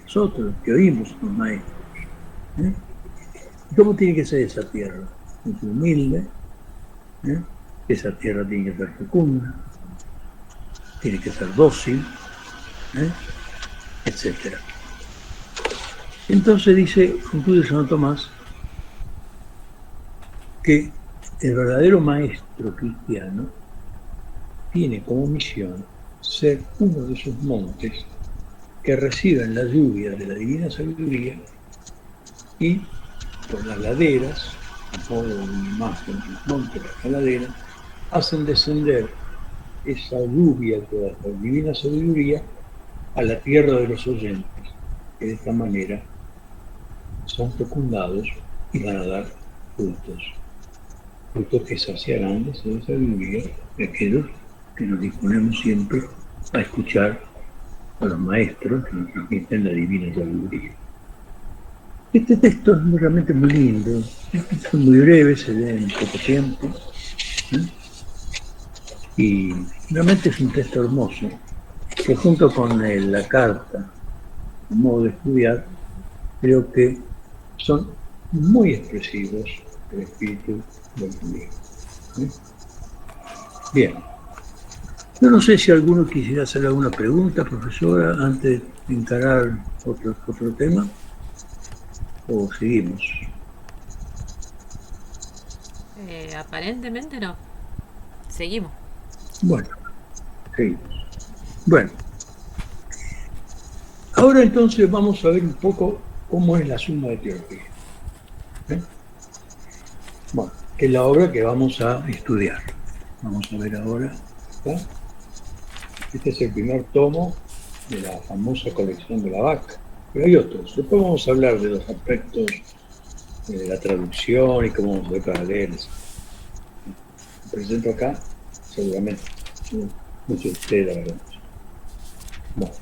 Nosotros, los que oímos, los maestros. ¿Cómo tiene que ser esa tierra? Es humilde, esa tierra tiene que ser fecunda, tiene que ser dócil, etc. Entonces dice, concluye Santo Tomás, que el verdadero maestro cristiano tiene como misión ser uno de esos montes que reciben la lluvia de la divina sabiduría y por las laderas, a modo de una imagen, los montes, las laderas, hacen descender esa lluvia de la divina sabiduría a la tierra de los oyentes, que de esta manera son fecundados y van a dar frutos que saciarán de esa sabiduría de aquellos que nos disponemos siempre a escuchar a los maestros que nos transmiten la divina sabiduría. Este texto es realmente muy lindo, es muy breve, se lee en poco tiempo, y realmente es un texto hermoso, que junto con la carta, el modo de estudiar, creo que son muy expresivos del espíritu del judío. ¿Sí? Bien. Yo no sé si alguno quisiera hacer alguna pregunta, profesora, antes de encarar otro tema, o seguimos. Aparentemente no. Seguimos. Bueno, seguimos. Bueno, ahora entonces vamos a ver un poco cómo es la suma de teología. ¿Eh? Bueno, que es la obra que vamos a estudiar. Vamos a ver ahora. ¿Está? Este es el primer tomo de la famosa colección de la vaca. Pero hay otros. Después vamos a hablar de los aspectos de la traducción y cómo vamos a ver paralelos. Me presento acá, seguramente. Muchos de ustedes la verán. Bueno.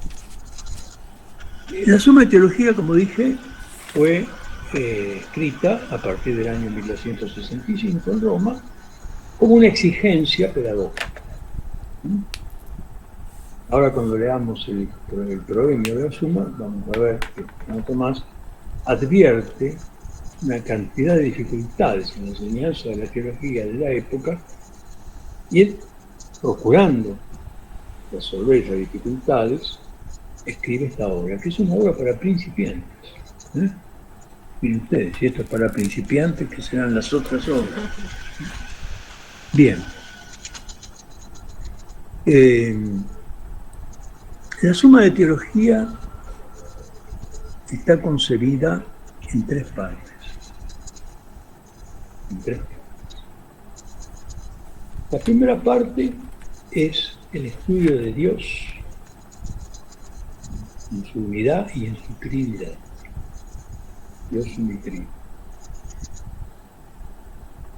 La suma de teología, como dije, fue escrita a partir del año 1265 en Roma como una exigencia pedagógica. Ahora cuando leamos el proemio de la suma, vamos a ver que Santo Tomás advierte una cantidad de dificultades en la enseñanza de la teología de la época y él, procurando resolver esas dificultades, escribe esta obra, que es una obra para principiantes. Miren ustedes, si esto es para principiantes, ¿qué serán las otras obras? Bien. La suma de teología está concebida en tres partes. La primera parte es el estudio de Dios en su unidad y en su trinidad. Dios unitrino.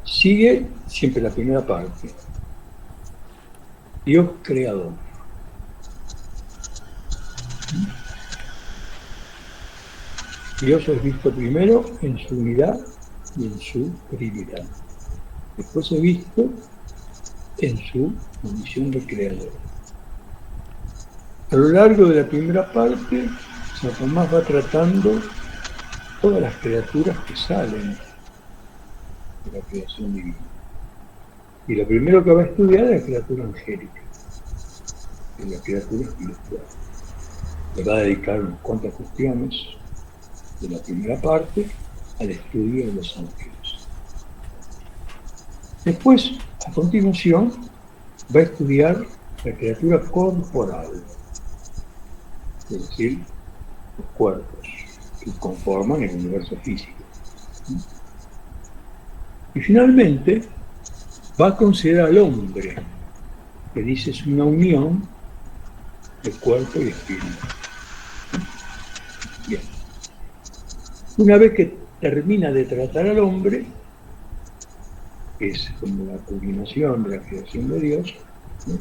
Sigue siempre la primera parte. Dios creador. Dios es visto primero en su unidad y en su trinidad. Después es visto en su condición de creador. A lo largo de la primera parte, San Tomás va tratando todas las criaturas que salen de la creación divina. Y lo primero que va a estudiar es la criatura angélica, es la criatura espiritual. Le va a dedicar unas cuantas cuestiones de la primera parte al estudio de los ángeles. Después, a continuación, va a estudiar la criatura corporal, es decir, los cuerpos que conforman el universo físico. Y finalmente, va a considerar al hombre, que dice es una unión de cuerpo y espíritu. Bien. Una vez que termina de tratar al hombre, que es como la culminación de la creación de Dios, ¿no?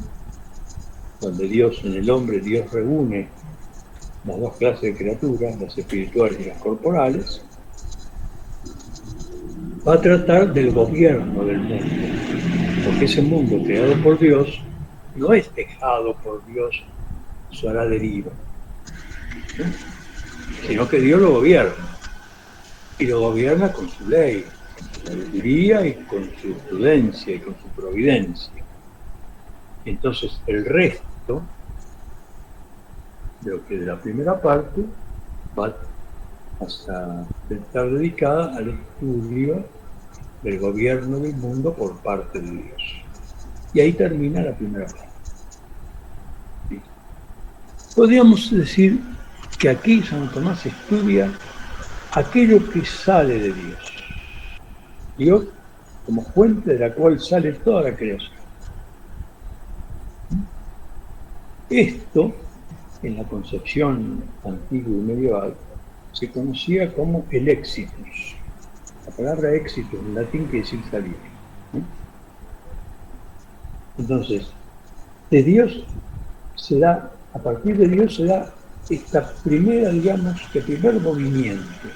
Donde Dios, en el hombre, Dios reúne las dos clases de criaturas, las espirituales y las corporales, va a tratar del gobierno del mundo, porque ese mundo creado por Dios no es dejado por Dios a la deriva, ¿no? Sino que Dios lo gobierna, y lo gobierna con su ley, con su sabiduría y con su prudencia y con su providencia. Entonces el resto de lo que de la primera parte va hasta estar dedicada al estudio del gobierno del mundo por parte de Dios. Y ahí termina la primera parte. ¿Sí? Podríamos decir que aquí Santo Tomás estudia aquello que sale de Dios. Dios como fuente de la cual sale toda la creación. Esto, en la concepción antigua y medieval, se conocía como el exitus. La palabra éxito en latín quiere decir salir. Entonces, de Dios se da, a partir de Dios se da esta primera, digamos, este primer movimiento,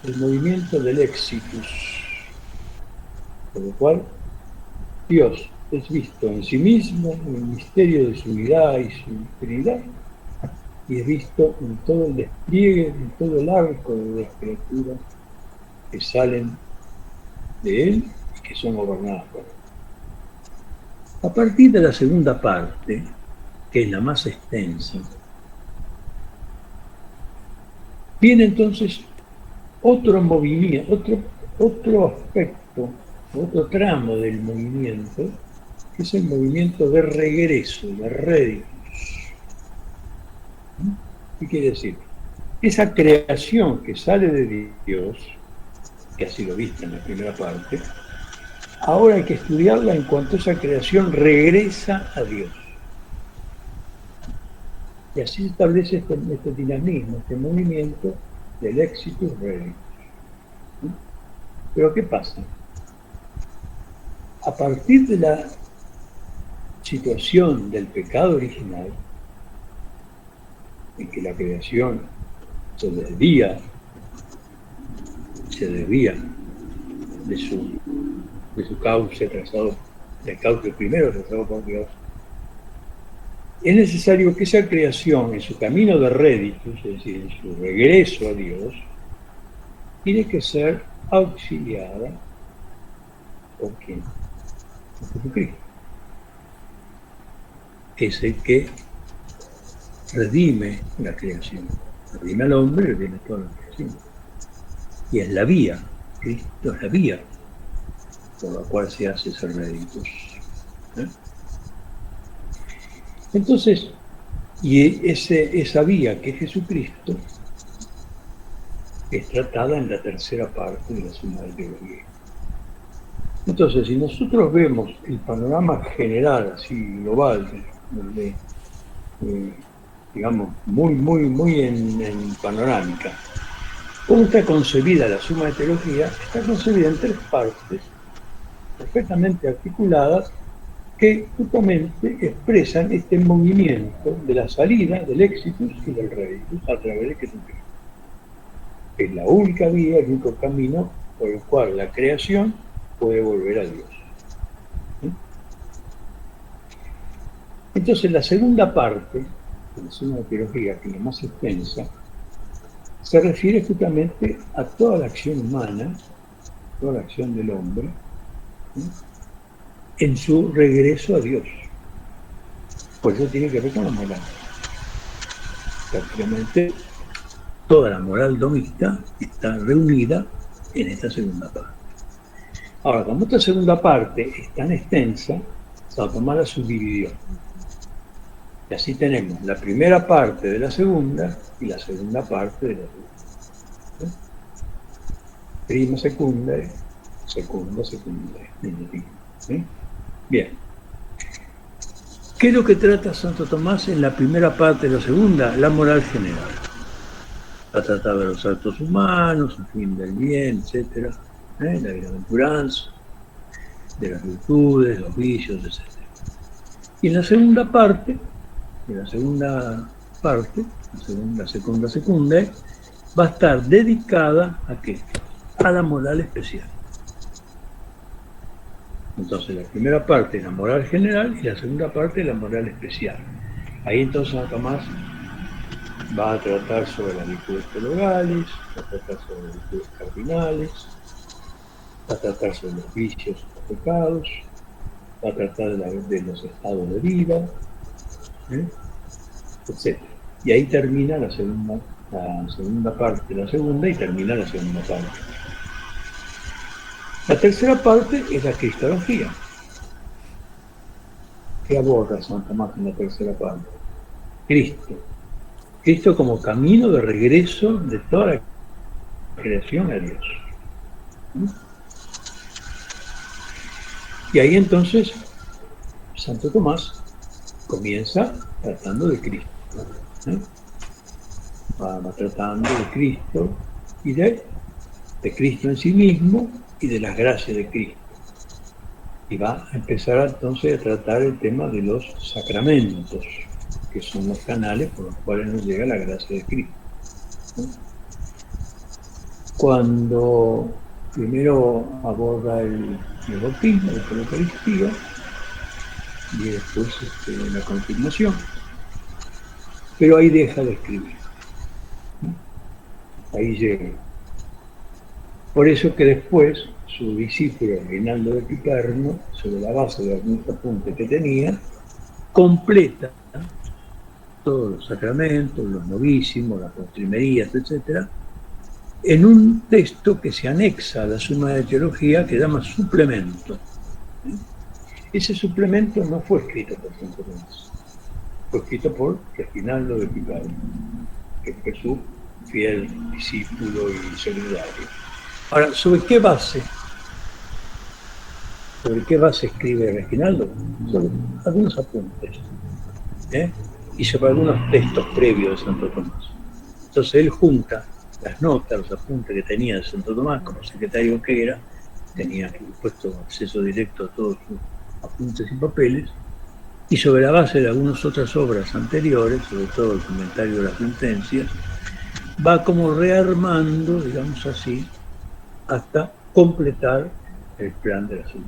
el movimiento del exitus, por lo cual Dios es visto en sí mismo, en el misterio de su unidad y su trinidad, y es visto en todo el despliegue, en todo el arco de las criaturas que salen de Él y que son gobernadas por Él. A partir de la segunda parte, que es la más extensa, viene entonces otro movimiento, otro aspecto, otro tramo del movimiento, que es el movimiento de regreso, de réditos. ¿Qué quiere decir? Esa creación que sale de Dios, que así lo viste en la primera parte, ahora hay que estudiarla en cuanto esa creación regresa a Dios. Y así se establece este dinamismo, este movimiento del exitus redictus. Pero ¿qué pasa? A partir de la situación del pecado original, en que la creación se desvía de su cauce trazado, del cauce primero trazado por Dios, es necesario que esa creación, en su camino de réditus, es decir, en su regreso a Dios, tiene que ser auxiliada por ¿quién? Por Jesucristo, que es el que redime la creación, redime al hombre, redime toda la creación. Y es la vía, Cristo es la vía por la cual se hace ese réditus. Entonces, y esa vía que es Jesucristo es tratada en la tercera parte de la Suma del Teología. Entonces, si nosotros vemos el panorama general, así global, digamos, muy en panorámica, ¿cómo está concebida la Suma de Teología? Está concebida en 3 partes, perfectamente articuladas, que justamente expresan este movimiento de la salida, del exitus y del réditus a través de Jesucristo. Es la única vía, el único camino por el cual la creación puede volver a Dios. Entonces, la segunda parte de la Suma de Teología, que es la más extensa, se refiere justamente a toda la acción humana, toda la acción del hombre, en su regreso a Dios. Por eso tiene que ver con la moral. Prácticamente toda la moral domista está reunida en esta segunda parte. Ahora, como esta segunda parte es tan extensa, Santo Tomás la subdividió. Y así tenemos la primera parte de la segunda y la segunda parte de la segunda. Prima, secunda, segunda. ¿Sí? Bien. ¿Qué es lo que trata Santo Tomás en la primera parte de la segunda? La moral general. Va a tratar de los actos humanos, el fin del bien, etc. La bienaventuranza, de las virtudes, los vicios, etc. Y en la segunda parte, la segunda, va a estar dedicada ¿a qué? A la moral especial. Entonces, la primera parte es la moral general y la segunda parte es la moral especial. Ahí entonces Santo Tomás va a tratar sobre las virtudes teologales, va a tratar sobre las virtudes cardinales, va a tratar sobre los vicios y los pecados, va a tratar de los estados de vida, etc. Y ahí termina la segunda parte, la segunda, y termina la segunda parte. La tercera parte es la cristología. ¿Qué aborda Santo Tomás en la tercera parte? Cristo. Cristo como camino de regreso de toda la creación a Dios. Y ahí entonces Santo Tomás comienza tratando de Cristo. Va tratando de Cristo y de Cristo en sí mismo y de las gracias de Cristo. Y va a empezar entonces a tratar el tema de los sacramentos, que son los canales por los cuales nos llega la gracia de Cristo. Cuando primero aborda el bautismo, después la Eucaristía, y después la confirmación, pero ahí deja de escribir. Ahí llega. Por eso que después su discípulo Reinaldo de Piperno, sobre la base de algunos apuntes que tenía, completa todos los sacramentos, los novísimos, las postrimerías, etcétera, en un texto que se anexa a la Suma de Teología que llama suplemento. Ese suplemento no fue escrito por Santo Tomás, fue escrito por Reginaldo de Piperno, que fue su fiel discípulo y solidario. Ahora, ¿sobre qué base? ¿Sobre qué base escribe Reginaldo? Sobre algunos apuntes, y sobre algunos textos previos de Santo Tomás. Entonces él junta las notas, los apuntes que tenía de Santo Tomás, como secretario que era, tenía por supuesto acceso directo a todos sus apuntes y papeles, y sobre la base de algunas otras obras anteriores, sobre todo el comentario de las sentencias, va como rearmando, digamos así, hasta completar el plan de la suma.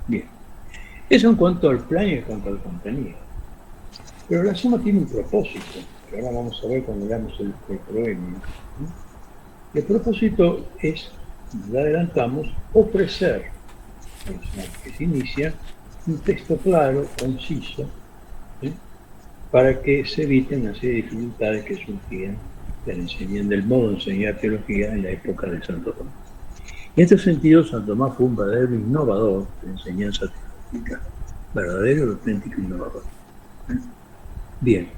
Bien, eso en cuanto al plan y en cuanto al contenido. Pero la suma tiene un propósito, que ahora vamos a ver cuando veamos el proemio. El propósito es, como ya adelantamos, ofrecer, que se inicia, un texto claro, conciso, para que se eviten una serie de dificultades que surgían del modo de enseñar teología en la época de Santo Tomás. En este sentido, Santo Tomás fue un verdadero innovador de enseñanza teológica, verdadero y auténtico innovador. Bien.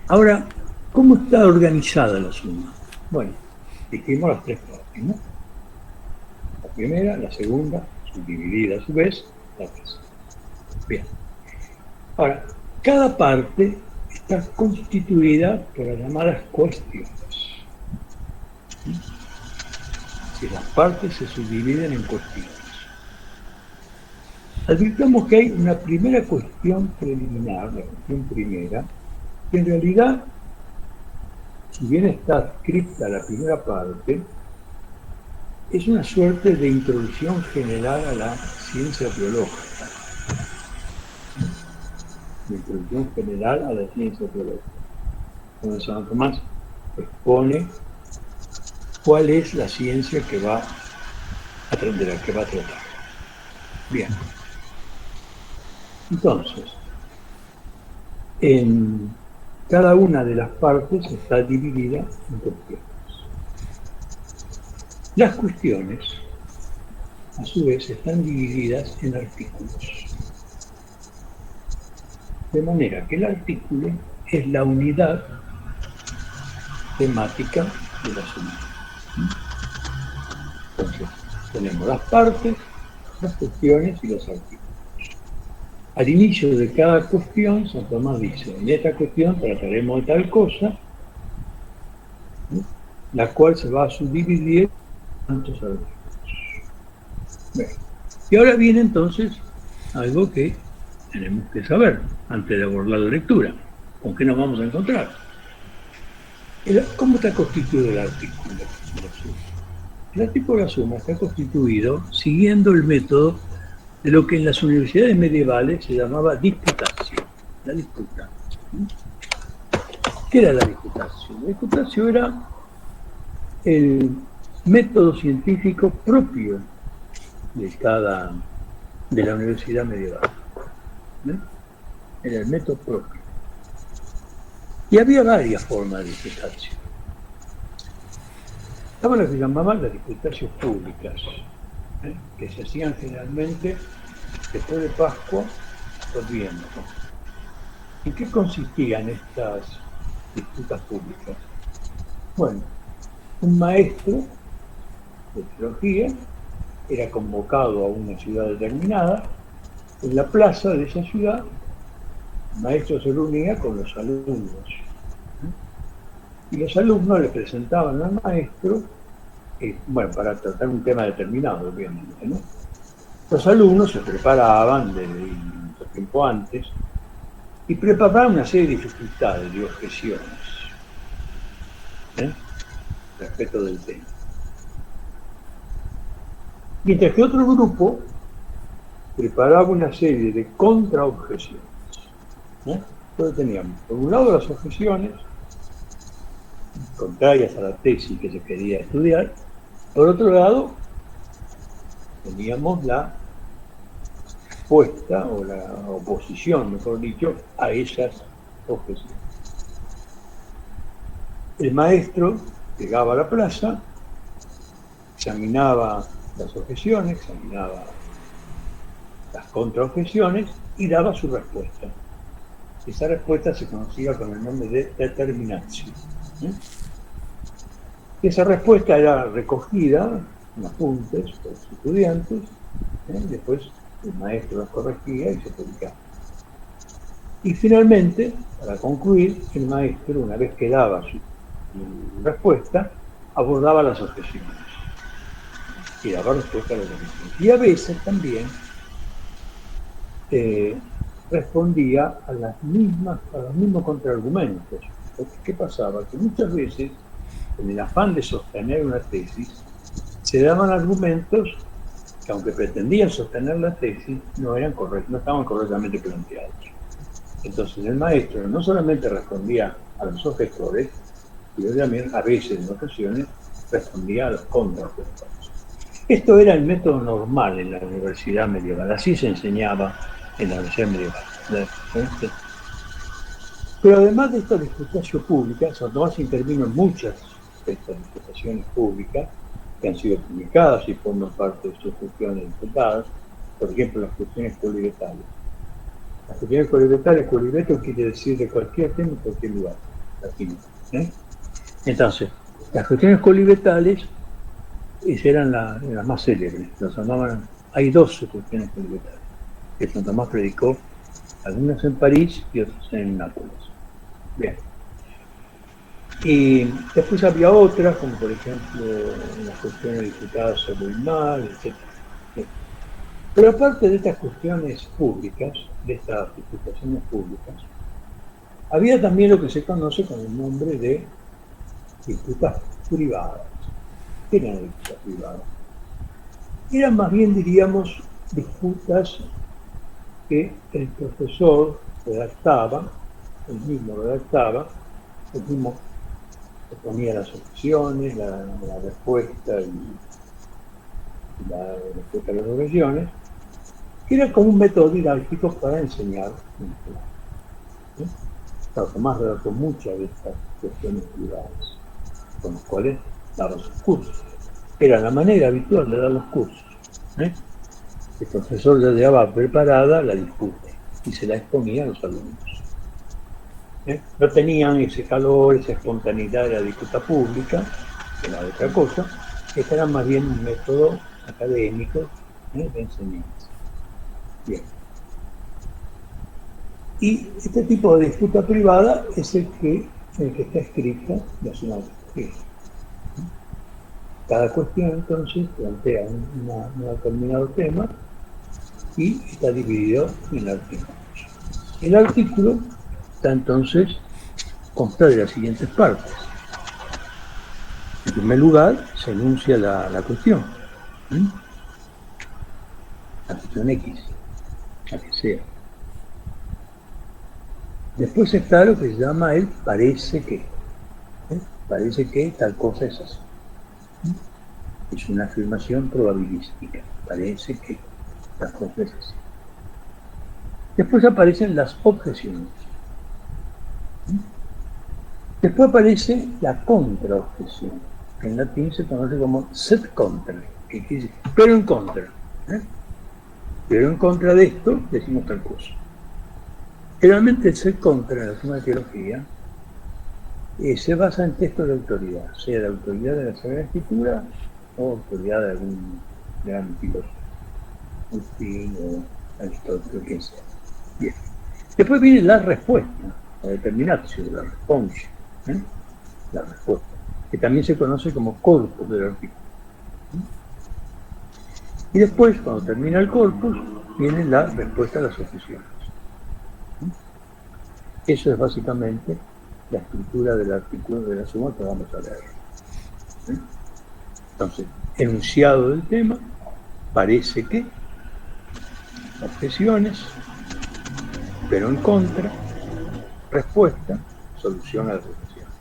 Ahora, ¿cómo está organizada la suma? Bueno, dijimos las tres partes, ¿no? La primera, la segunda, subdividida a su vez, la tercera. Bien. Ahora, cada parte está constituida por las llamadas cuestiones. Si las partes se subdividen en cuestiones. Advirtamos que hay una primera cuestión preliminar, la cuestión primera, que en realidad, si bien está adscrita a la primera parte, es una suerte de introducción general a la ciencia teológica. De introducción general a la ciencia teológica. Donde Santo Tomás expone cuál es la ciencia que va a tratar. Bien. Entonces, en cada una de las partes está dividida en cuestiones. Las cuestiones, a su vez, están divididas en artículos. De manera que el artículo es la unidad temática de la suma. Entonces, tenemos las partes, las cuestiones y los artículos. Al inicio de cada cuestión, Santo Tomás dice, en esta cuestión trataremos de tal cosa, la cual se va a subdividir en tantos artículos. Bueno, y ahora viene entonces algo que tenemos que saber antes de abordar la lectura. ¿Con qué nos vamos a encontrar? ¿Cómo está constituido el artículo de la suma? El artículo de la suma está constituido siguiendo el método de lo que en las universidades medievales se llamaba disputatio, la disputa. ¿Qué era la disputatio? La disputatio era el método científico propio de la universidad medieval. Era el método propio. Y había varias formas de disputatio. Estaban las que llamaban las disputacios públicas, que se hacían generalmente después de Pascua, los viernes. ¿En qué consistían estas disputas públicas? Bueno, un maestro de teología era convocado a una ciudad determinada. En la plaza de esa ciudad, el maestro se reunía con los alumnos. Y los alumnos le presentaban al maestro, para tratar un tema determinado, obviamente, ¿no? Los alumnos se preparaban desde mucho tiempo antes y preparaban una serie de dificultades, de objeciones, respecto del tema. Mientras que otro grupo preparaba una serie de contraobjeciones. Entonces teníamos, por un lado, las objeciones contrarias a la tesis que se quería estudiar. Por otro lado, teníamos la respuesta o la oposición, mejor dicho, a esas objeciones. El maestro llegaba a la plaza, examinaba las objeciones, examinaba las contraobjeciones y daba su respuesta. Esa respuesta se conocía con el nombre de determinatio. Esa respuesta era recogida en apuntes por los estudiantes, después el maestro las corregía y se publicaba. Y finalmente, para concluir, el maestro, una vez que daba su respuesta, abordaba las objeciones y daba respuesta a las objeciones. Y a veces también respondía a los mismos contraargumentos. Porque, ¿qué pasaba? Que muchas veces, en el afán de sostener una tesis, se daban argumentos que, aunque pretendían sostener la tesis, no estaban correctamente planteados. Entonces el maestro no solamente respondía a los objetores, sino también, a veces, en ocasiones, respondía a los contraobjetores. Esto era el método normal en la universidad medieval, así se enseñaba en la universidad medieval. Pero además de esta disputación pública, Santo Tomás intervino en muchas de estas disputaciones públicas que han sido publicadas y forman parte de sus cuestiones disputadas, por ejemplo, las cuestiones colivetales. Las cuestiones colivetales, coliveto quiere decir de cualquier tema en cualquier lugar, latino. Entonces, las cuestiones colivetales eran las más célebres, las llamaban, hay 12 cuestiones colivetales, que Santo Tomás predicó, algunas en París y otras en Nápoles. Bien. Y después había otras, como por ejemplo las cuestiones disputadas sobre el mal, etc. Pero aparte de estas cuestiones públicas, de estas disputaciones públicas, había también lo que se conoce con el nombre de disputas privadas. ¿Qué eran las disputas privadas? Eran más bien, diríamos, disputas que el profesor redactaba, él mismo ponía las opciones, la respuesta y la respuesta a las objeciones, que era como un método didáctico para enseñar. Santo Tomás redactó muchas de estas cuestiones privadas, con las cuales daba sus cursos. Era la manera habitual de dar los cursos. El profesor ya llevaba preparada la disputa y se la exponía a los alumnos. No tenían ese calor, esa espontaneidad de la disputa pública, que era otra cosa. Este era más bien un método académico de enseñanza. Bien. Y este tipo de disputa privada es el que está escrita la Suma Teológica. Cada cuestión entonces plantea un determinado tema y está dividido en artículos. El artículo está entonces consta de las siguientes partes. En primer lugar, se enuncia la cuestión. La cuestión X, la que sea. Después está lo que se llama el parece que. Parece que tal cosa es así. Es una afirmación probabilística. Parece que tal cosa es así. Después aparecen las objeciones. Después aparece la contraobjeción, que en latín se conoce como sed contra, que quiere decir, pero en contra. Pero en contra de esto decimos tal cosa. Generalmente el sed contra en la Suma Teología se basa en textos de autoridad, sea de autoridad de la Sagrada Escritura o autoridad de algún gran filósofo, Agustín o Aristóteles, quien sea. Bien. Después viene la respuesta, la determinatio, la responsa, la respuesta, que también se conoce como corpus del artículo. Y después, cuando termina el corpus, viene la respuesta a las objeciones. Eso es básicamente la estructura del artículo de la Suma que vamos a leer. Entonces, enunciado del tema, parece que, objeciones, pero en contra, respuesta, solución a las objeciones.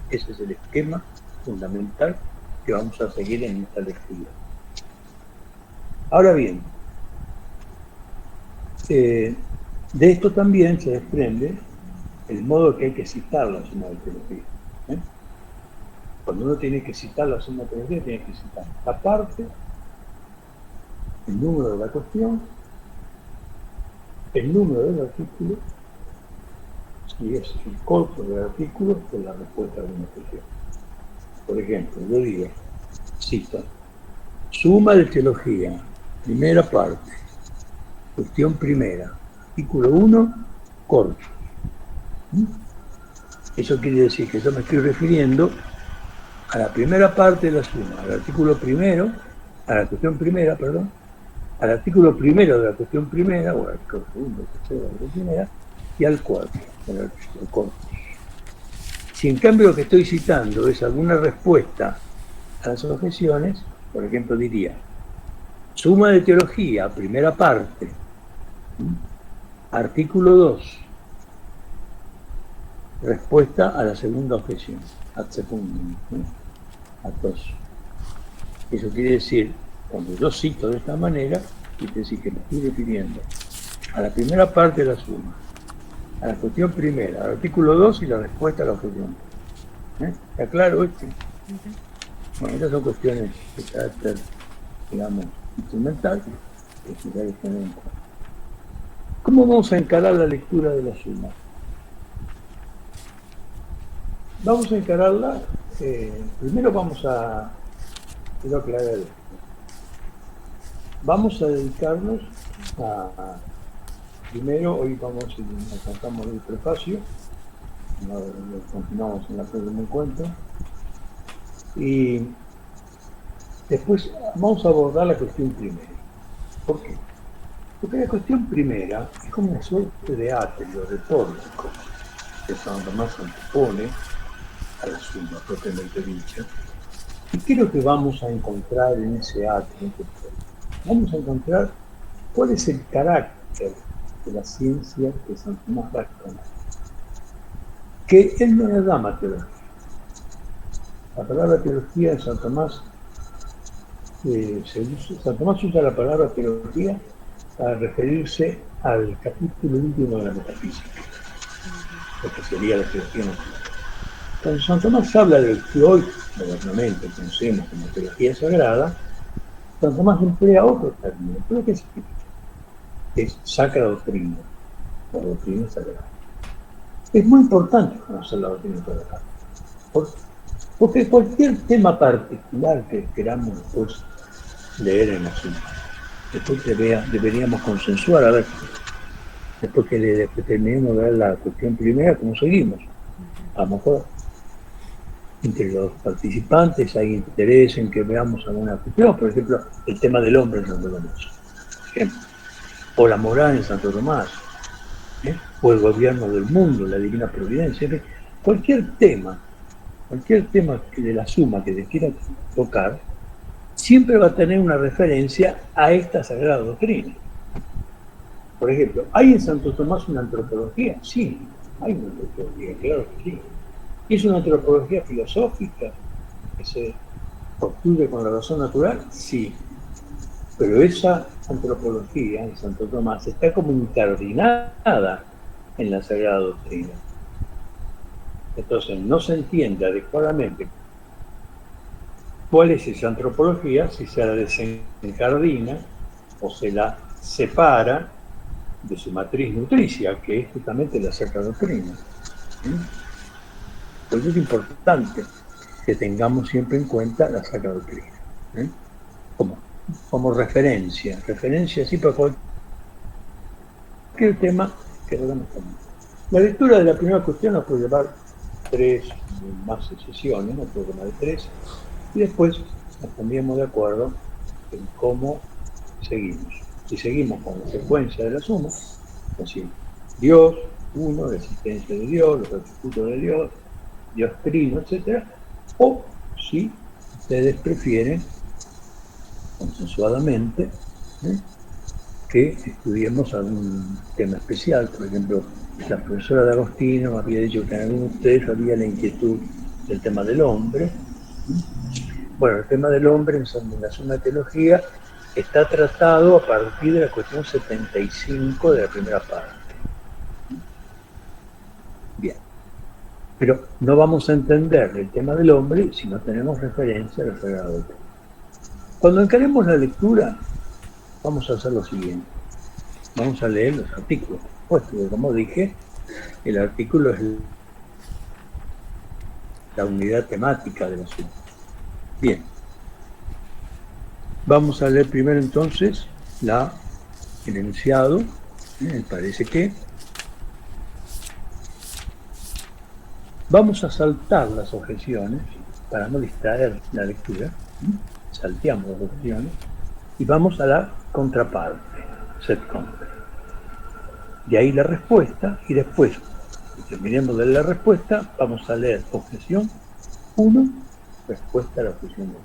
Ese es el esquema fundamental que vamos a seguir en esta lectura. Ahora bien, de esto también se desprende el modo que hay que citar la suma de teología. Cuando uno tiene que citar la suma de teología, tiene que citar la parte, el número de la cuestión, el número del artículo, y es el corto del artículo con la respuesta de una cuestión. Por ejemplo, yo digo, cita, suma de teología, primera parte, cuestión primera, artículo 1, corto. Eso quiere decir que yo me estoy refiriendo a la primera parte de la suma, al artículo primero, a la cuestión primera, perdón, al artículo primero de la cuestión primera, o al artículo segundo, tercero de la cuestión primera, y al cuarto, del artículo corto. Si en cambio lo que estoy citando es alguna respuesta a las objeciones, por ejemplo diría, suma de teología, primera parte, artículo 2, respuesta a la segunda objeción, ad secundum, ad dos. Eso quiere decir, cuando yo cito de esta manera, quiere decir que me estoy refiriendo a la primera parte de la suma, a la cuestión primera, al artículo 2 y la respuesta a la objeción. ¿Está claro esto? Bueno, estas son cuestiones de carácter, digamos, instrumental, que hay que tener en cuenta. ¿Cómo vamos a encarar la lectura de la suma? Vamos a encararla, primero quiero aclarar esto. Vamos a dedicarnos primero, hoy nos tratamos del prefacio, continuamos en la próxima encuentro, y después vamos a abordar la cuestión primera. ¿Por qué? Porque la cuestión primera es como una suerte de átrio, de pórtico, que Santo Tomás antepone a la suma propiamente dicha. ¿Y qué es lo que vamos a encontrar en ese átrio? Vamos a encontrar cuál es el carácter de la ciencia que Santo Tomás va a exponer. Que él no le llama teología. La palabra teología de Santo Tomás, Santo Tomás usa la palabra teología para referirse al capítulo último de la metafísica, lo que sería la teología natural. Cuando Santo Tomás habla de lo que hoy modernamente conocemos como teología sagrada, Santo Tomás emplea otro término. ¿Pero qué significa? Es sacra doctrina, la doctrina sagrada. Es muy importante conocer la doctrina sagrada, porque cualquier tema particular que queramos después leer en la suma, después deberíamos consensuar, a ver, después que terminemos de ver la cuestión primera, ¿cómo seguimos? A lo mejor entre los participantes hay interés en que veamos alguna cuestión, por ejemplo, el tema del hombre en Santo Tomás, o la moral en Santo Tomás, o el gobierno del mundo, la divina providencia, cualquier tema de la suma que les quiera tocar, siempre va a tener una referencia a esta sagrada doctrina. Por ejemplo, ¿hay en Santo Tomás una antropología? Sí, hay una antropología, claro que sí. ¿Es una antropología filosófica que se construye con la razón natural? Sí. Pero esa antropología en Santo Tomás está como incardinada en la sagrada doctrina. Entonces no se entiende adecuadamente cuál es esa antropología si se la desencardina o se la separa de su matriz nutricia, que es justamente la sagrada doctrina. Por eso es importante que tengamos siempre en cuenta la sagrada doctrina, como referencia así para cualquier tema que hagamos también. La lectura de la primera cuestión nos puede llevar 3 más sesiones, no puede más de 3, y después nos pondríamos de acuerdo en cómo seguimos. Si seguimos con la secuencia de la suma, es decir, Dios, uno, la existencia de Dios, los atributos de Dios, Dios trino, etc. O si ustedes prefieren, consensuadamente, que estudiemos algún tema especial. Por ejemplo, la profesora de Agostino me había dicho que en algunos de ustedes había la inquietud del tema del hombre. Bueno, el tema del hombre en la Suma Teología está tratado a partir de la cuestión 75 de la primera parte. Bien. Pero no vamos a entender el tema del hombre si no tenemos referencia a la Sagrada Doctrina. Cuando encaremos la lectura, vamos a hacer lo siguiente. Vamos a leer los artículos. Puesto que, como dije, el artículo es la unidad temática del asunto. Bien. Vamos a leer primero entonces el enunciado. Me parece que vamos a saltar las objeciones para no distraer la lectura. Salteamos las objeciones y vamos a la contraparte, sed contra. De ahí la respuesta y después, si terminemos de leer la respuesta, vamos a leer objeción 1, respuesta a la objeción 1.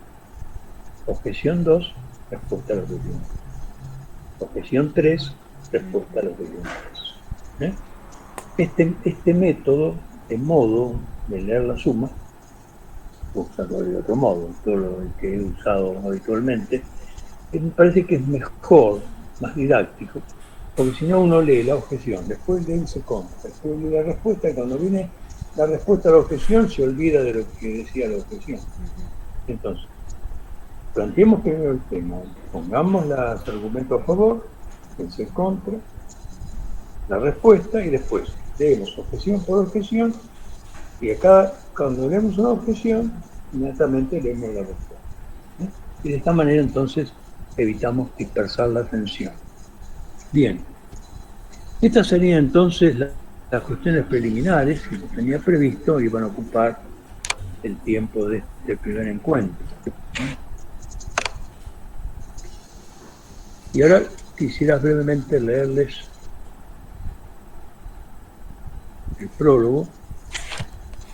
Objeción 2, respuesta a la objeción 2. Objeción 3, respuesta a la objeción 3. Este método, de modo de leer la suma, usarlo de otro modo, todo lo que he usado habitualmente, me parece que es mejor, más didáctico, porque si no uno lee la objeción, después lee el contra, después lee la respuesta, y cuando viene la respuesta a la objeción se olvida de lo que decía la objeción. Entonces, planteemos primero el tema, pongamos los argumentos a favor, el contra, la respuesta, y después leemos objeción por objeción, y acá cuando leemos una objeción, inmediatamente leemos la respuesta. Y de esta manera entonces evitamos dispersar la atención. Bien, estas serían entonces las cuestiones preliminares que tenía previsto y van a ocupar el tiempo de este primer encuentro. Y ahora quisiera brevemente leerles el prólogo.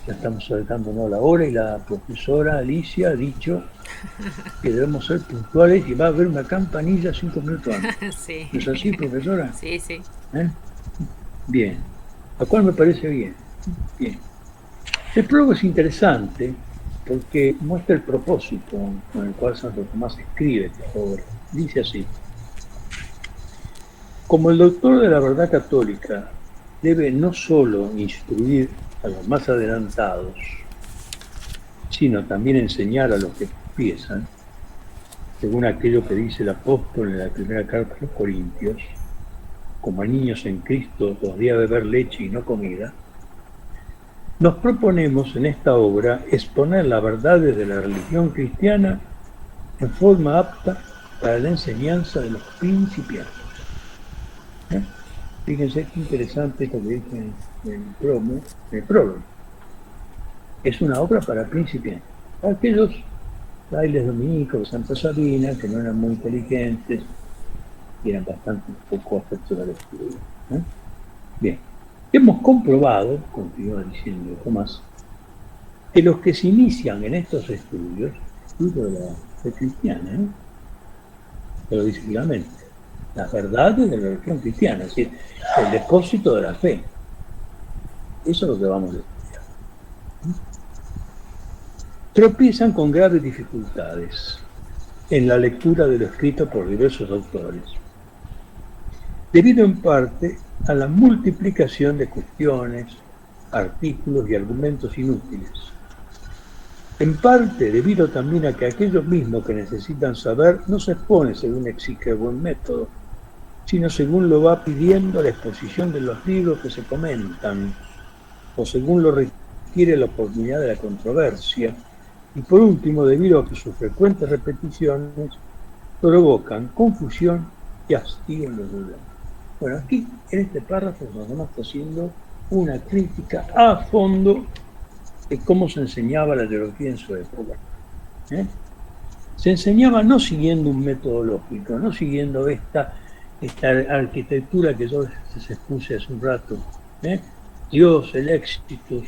Ya estamos acercándonos a la hora y la profesora Alicia ha dicho que debemos ser puntuales y va a haber una campanilla 5 minutos antes. Sí. ¿No es así, profesora? Sí, sí. Bien, lo cual me parece bien. Bien. El prólogo es interesante porque muestra el propósito con el cual Santo Tomás escribe esta obra. Dice así: como el doctor de la verdad católica debe no solo instruir a los más adelantados, sino también enseñar a los que empiezan, según aquello que dice el apóstol en la primera carta a los Corintios, como a niños en Cristo os di a beber leche y no comida, nos proponemos en esta obra exponer las verdades de la religión cristiana en forma apta para la enseñanza de los principiantes. Fíjense qué interesante esto que dice en el prólogo. Es una obra para principiantes. Para aquellos frailes dominicos de Santa Sabina, que no eran muy inteligentes y eran bastante poco afectos a la lectura. Bien, hemos comprobado, continúa diciendo Tomás, que los que se inician en estos estudios, estudios de la fe cristiana, pero dice claramente, las verdades de la religión cristiana, es decir, el depósito de la fe. Eso es lo que vamos a estudiar. Tropiezan con graves dificultades en la lectura de lo escrito por diversos autores, debido en parte a la multiplicación de cuestiones, artículos y argumentos inútiles. En parte debido también a que aquellos mismos que necesitan saber no se exponen según exige el buen método, sino según lo va pidiendo la exposición de los libros que se comentan, o según lo requiere la oportunidad de la controversia, y por último, debido a que sus frecuentes repeticiones provocan confusión y hastío en los dudas. Bueno, aquí en este párrafo nos está haciendo una crítica a fondo de cómo se enseñaba la teología en su época. Se enseñaba no siguiendo un método lógico, no siguiendo esta arquitectura que yo les expuse hace un rato. Dios, el éxito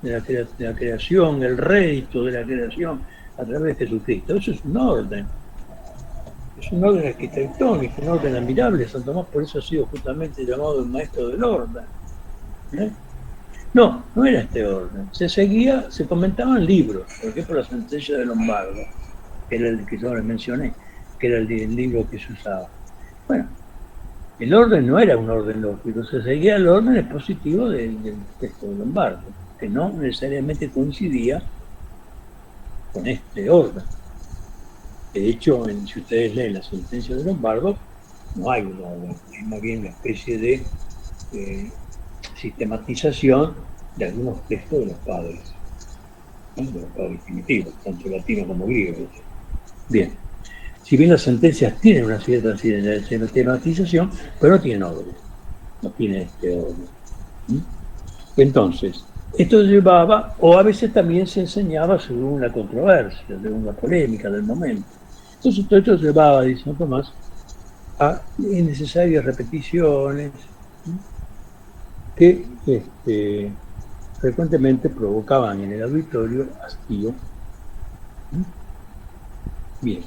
de la creación, el rédito de la creación a través de Jesucristo. Eso es un orden. Es un orden arquitectónico, un orden admirable. San Tomás por eso ha sido justamente llamado el maestro del orden. No, no era este orden. Se seguía, se comentaban libros, por ejemplo, la sentencia de Lombardo, que era el que yo les mencioné, que era el libro que se usaba. Bueno, el orden no era un orden lógico, se seguía el orden expositivo del texto de Lombardo, que no necesariamente coincidía con este orden. De hecho, si ustedes leen la sentencia de Lombardo, no hay un orden, es más bien una especie de sistematización de algunos textos de los padres, ¿no? De los padres primitivos, tanto latinos como griegos. Bien, si bien las sentencias tienen una cierta sistematización, pero no tienen orden, no tienen este orden. Entonces, esto llevaba, o a veces también se enseñaba según una controversia, según una polémica del momento. Entonces, todo esto llevaba, dice Santo Tomás, a innecesarias repeticiones que frecuentemente provocaban en el auditorio hastío. Bien.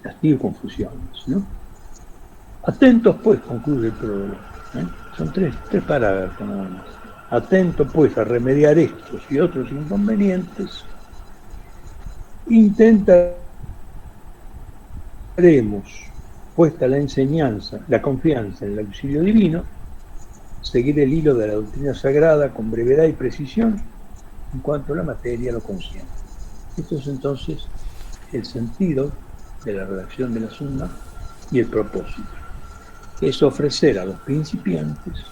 Hastío y confusiones, ¿no? Atentos, pues, concluye el prólogo. Son tres parágrafos nada más. Atento, pues, a remediar estos y otros inconvenientes, intentaremos, puesta la enseñanza, la confianza en el auxilio divino, seguir el hilo de la doctrina sagrada con brevedad y precisión en cuanto a la materia lo consiente. Esto es entonces el sentido de la redacción de la Summa y el propósito, que es ofrecer a los principiantes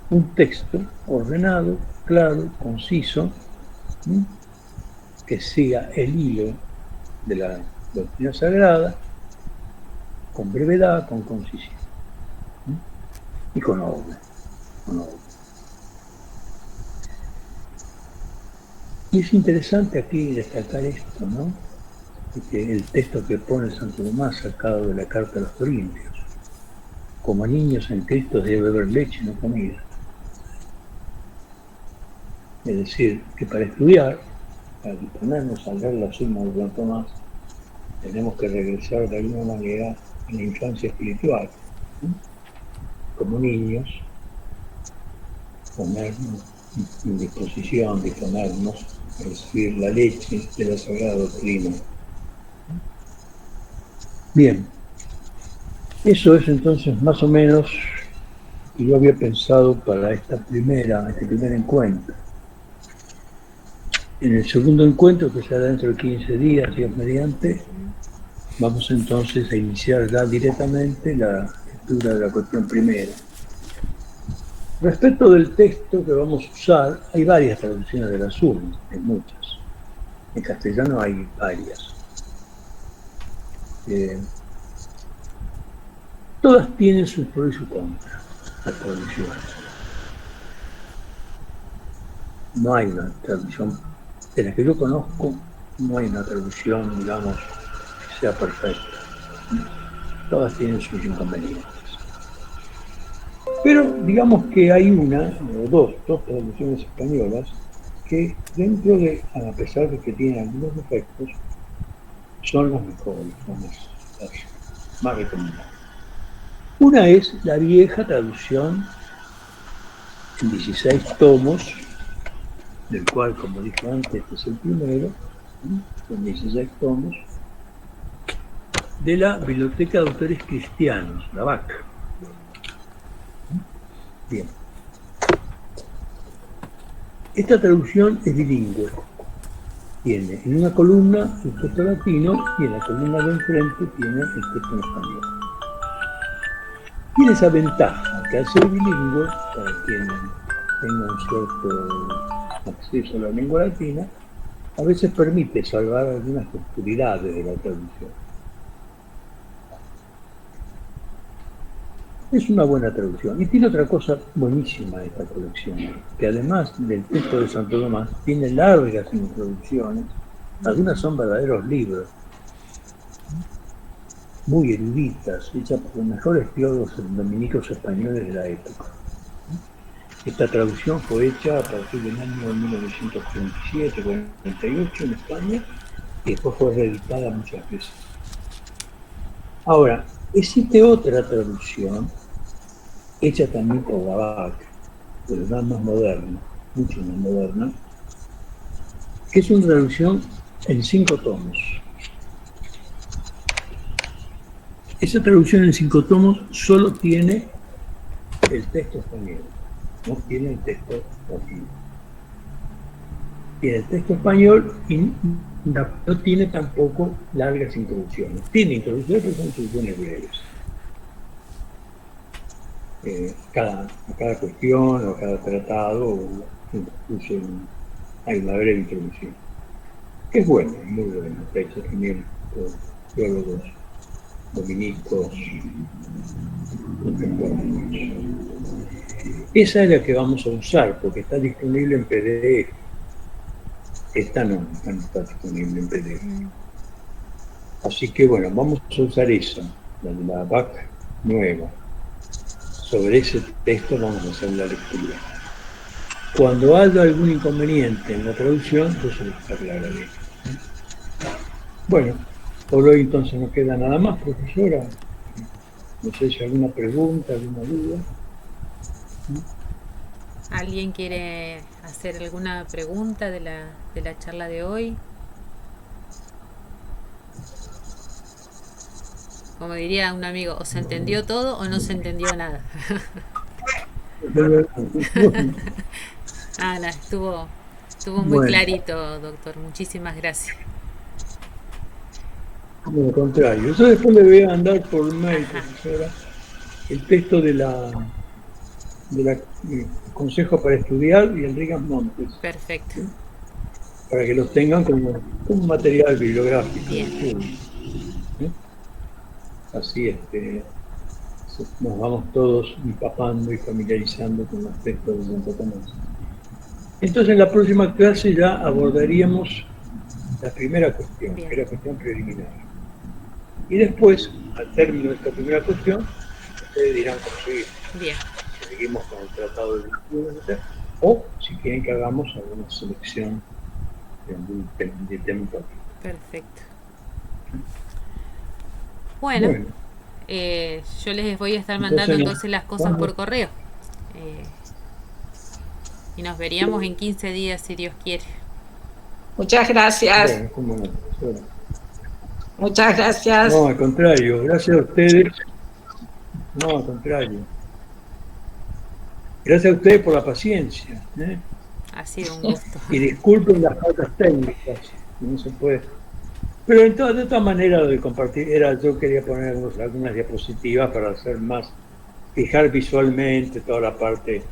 un texto ordenado, claro, conciso, que siga el hilo de la doctrina sagrada con brevedad, con concisión y con orden. Y es interesante aquí destacar esto, ¿no? Que el texto que pone Santo Tomás sacado de la carta a los Corintios: como niños en Cristo debe beber leche, no comida. Es decir, que para estudiar, para disponernos a leer la Summa de Santo Tomás, tenemos que regresar de alguna manera a la infancia espiritual, ¿no? Como niños, ponernos en disposición, disponernos a recibir la leche de la Sagrada Doctrina. Bien, eso es entonces más o menos que yo había pensado para este primer encuentro. En el segundo encuentro, que será dentro de 15 días, Dios mediante, vamos entonces a iniciar ya directamente la lectura de la cuestión primera. Respecto del texto que vamos a usar, hay varias traducciones de la Summa, hay muchas. En castellano hay varias. Todas tienen sus pros y sus contras, las traducciones. No hay una traducción, de la que yo conozco, no hay una traducción, digamos, que sea perfecta. Todas tienen sus inconvenientes. Pero digamos que hay una, o dos traducciones españolas, que dentro de, a pesar de que tienen algunos defectos, son las mejores, las más recomendables. Una es la vieja traducción en 16 tomos, del cual, como dije antes, este es el primero, en 16 tomos, de la Biblioteca de Autores Cristianos, la BAC. Bien. Esta traducción es bilingüe. Tiene en una columna el texto latino y en la columna de enfrente tiene el texto en español. Tiene esa ventaja que al ser bilingüe, para quien tenga un cierto acceso a la lengua latina, a veces permite salvar algunas oscuridades de la traducción. Es una buena traducción. Y tiene otra cosa buenísima esta colección, que además del texto de Santo Tomás, tiene largas introducciones, algunas son verdaderos libros, muy eruditas, hechas por los mejores teólogos dominicos españoles de la época. Esta traducción fue hecha a partir del año 1947-48 en España, y después fue reeditada muchas veces. Ahora, existe otra traducción hecha también por Babak, pero más moderna, mucho más moderna, que es una traducción en 5 tomos. Esa traducción en 5 tomos solo tiene el texto español, no tiene el texto latino. Tiene el texto español y no tiene tampoco largas introducciones. Tiene introducciones, pero son introducciones breves. A cada cuestión o a cada tratado incluso hay una breve introducción. Que es bueno, muy bueno, textos también por teólogos dominicos contemporáneos. Esa es la que vamos a usar porque está disponible en PDF. Esta no está disponible en PDF. Así que bueno, vamos a usar esa, la BAC nueva. Sobre ese texto vamos a hacer la lectura. Cuando haya algún inconveniente en la traducción, yo se los aclararé. Bueno, por hoy entonces no queda nada más, profesora. No sé si alguna pregunta, alguna duda. ¿Alguien quiere hacer alguna pregunta de la charla de hoy? Como diría un amigo, o se entendió todo o no se entendió nada. No, estuvo muy clarito, doctor. Muchísimas gracias. Al contrario, yo después le voy a mandar por mail, profesora, el texto de la Consejo para Estudiar y Enrique Montes. Perfecto. ¿Sí? Para que los tengan como un material bibliográfico. Bien. ¿Sí? Así nos vamos todos empapando y familiarizando con los textos de Santo Tomás. Entonces en la próxima clase ya abordaríamos la primera cuestión, que es la cuestión preliminar. Y después, al término de esta primera cuestión, ustedes dirán cómo seguir. Bien. Si seguimos con el Tratado de Lisboa, o si quieren que hagamos alguna selección de tema. Perfecto. Bueno. Yo les voy a estar mandando entonces las cosas por correo. Y nos veríamos en 15 días si Dios quiere. Muchas gracias. Bueno, cómo no. Muchas gracias. No, al contrario, gracias a ustedes. No, al contrario. Gracias a ustedes por la paciencia. Ha sido un gusto. Y disculpen las faltas técnicas, no se puede. Pero de todas maneras de compartir, yo quería poner algunas diapositivas para hacer más, fijar visualmente toda la parte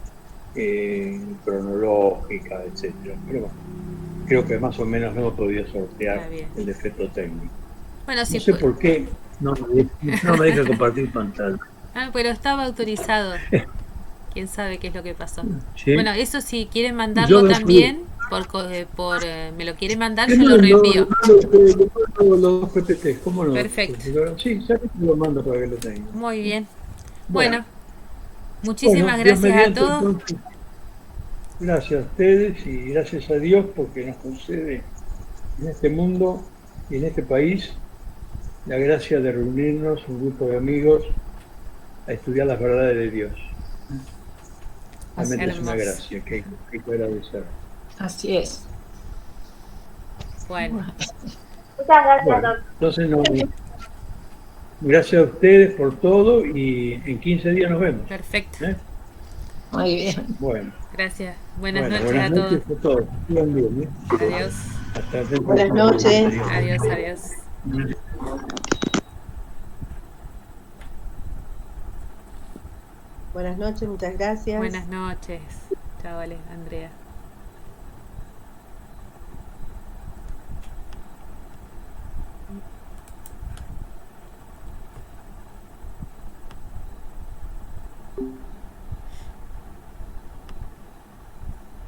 cronológica, etcétera. Pero bueno, creo que más o menos hemos podido sortear el defecto técnico. Bueno, no sé por qué no me deja compartir pantalla. Pero estaba autorizado. Quién sabe qué es lo que pasó. ¿Sí? Bueno, eso si quieren mandarlo también, me lo quieren mandar, yo lo reenvío. Los PPT, ¿cómo no? Perfecto. Sí, ya lo mando para que lo tengan. Muy bien. Bueno, muchísimas gracias a todos. Entonces, gracias a ustedes y gracias a Dios porque nos concede en este mundo y en este país la gracia de reunirnos, un grupo de amigos, a estudiar las verdades de Dios. Realmente es una gracia que hay que agradecer. Así es. Bueno. Muchas gracias, doctor. Entonces, gracias a ustedes por todo y en 15 días nos vemos. Perfecto. Muy bien. Bueno. Gracias. Buenas noches a todos. Buenas noches a todos. Bien. Adiós. Hasta dentro. Buenas noches. Adiós. Buenas noches, muchas gracias. Buenas noches. Chao, Andrea.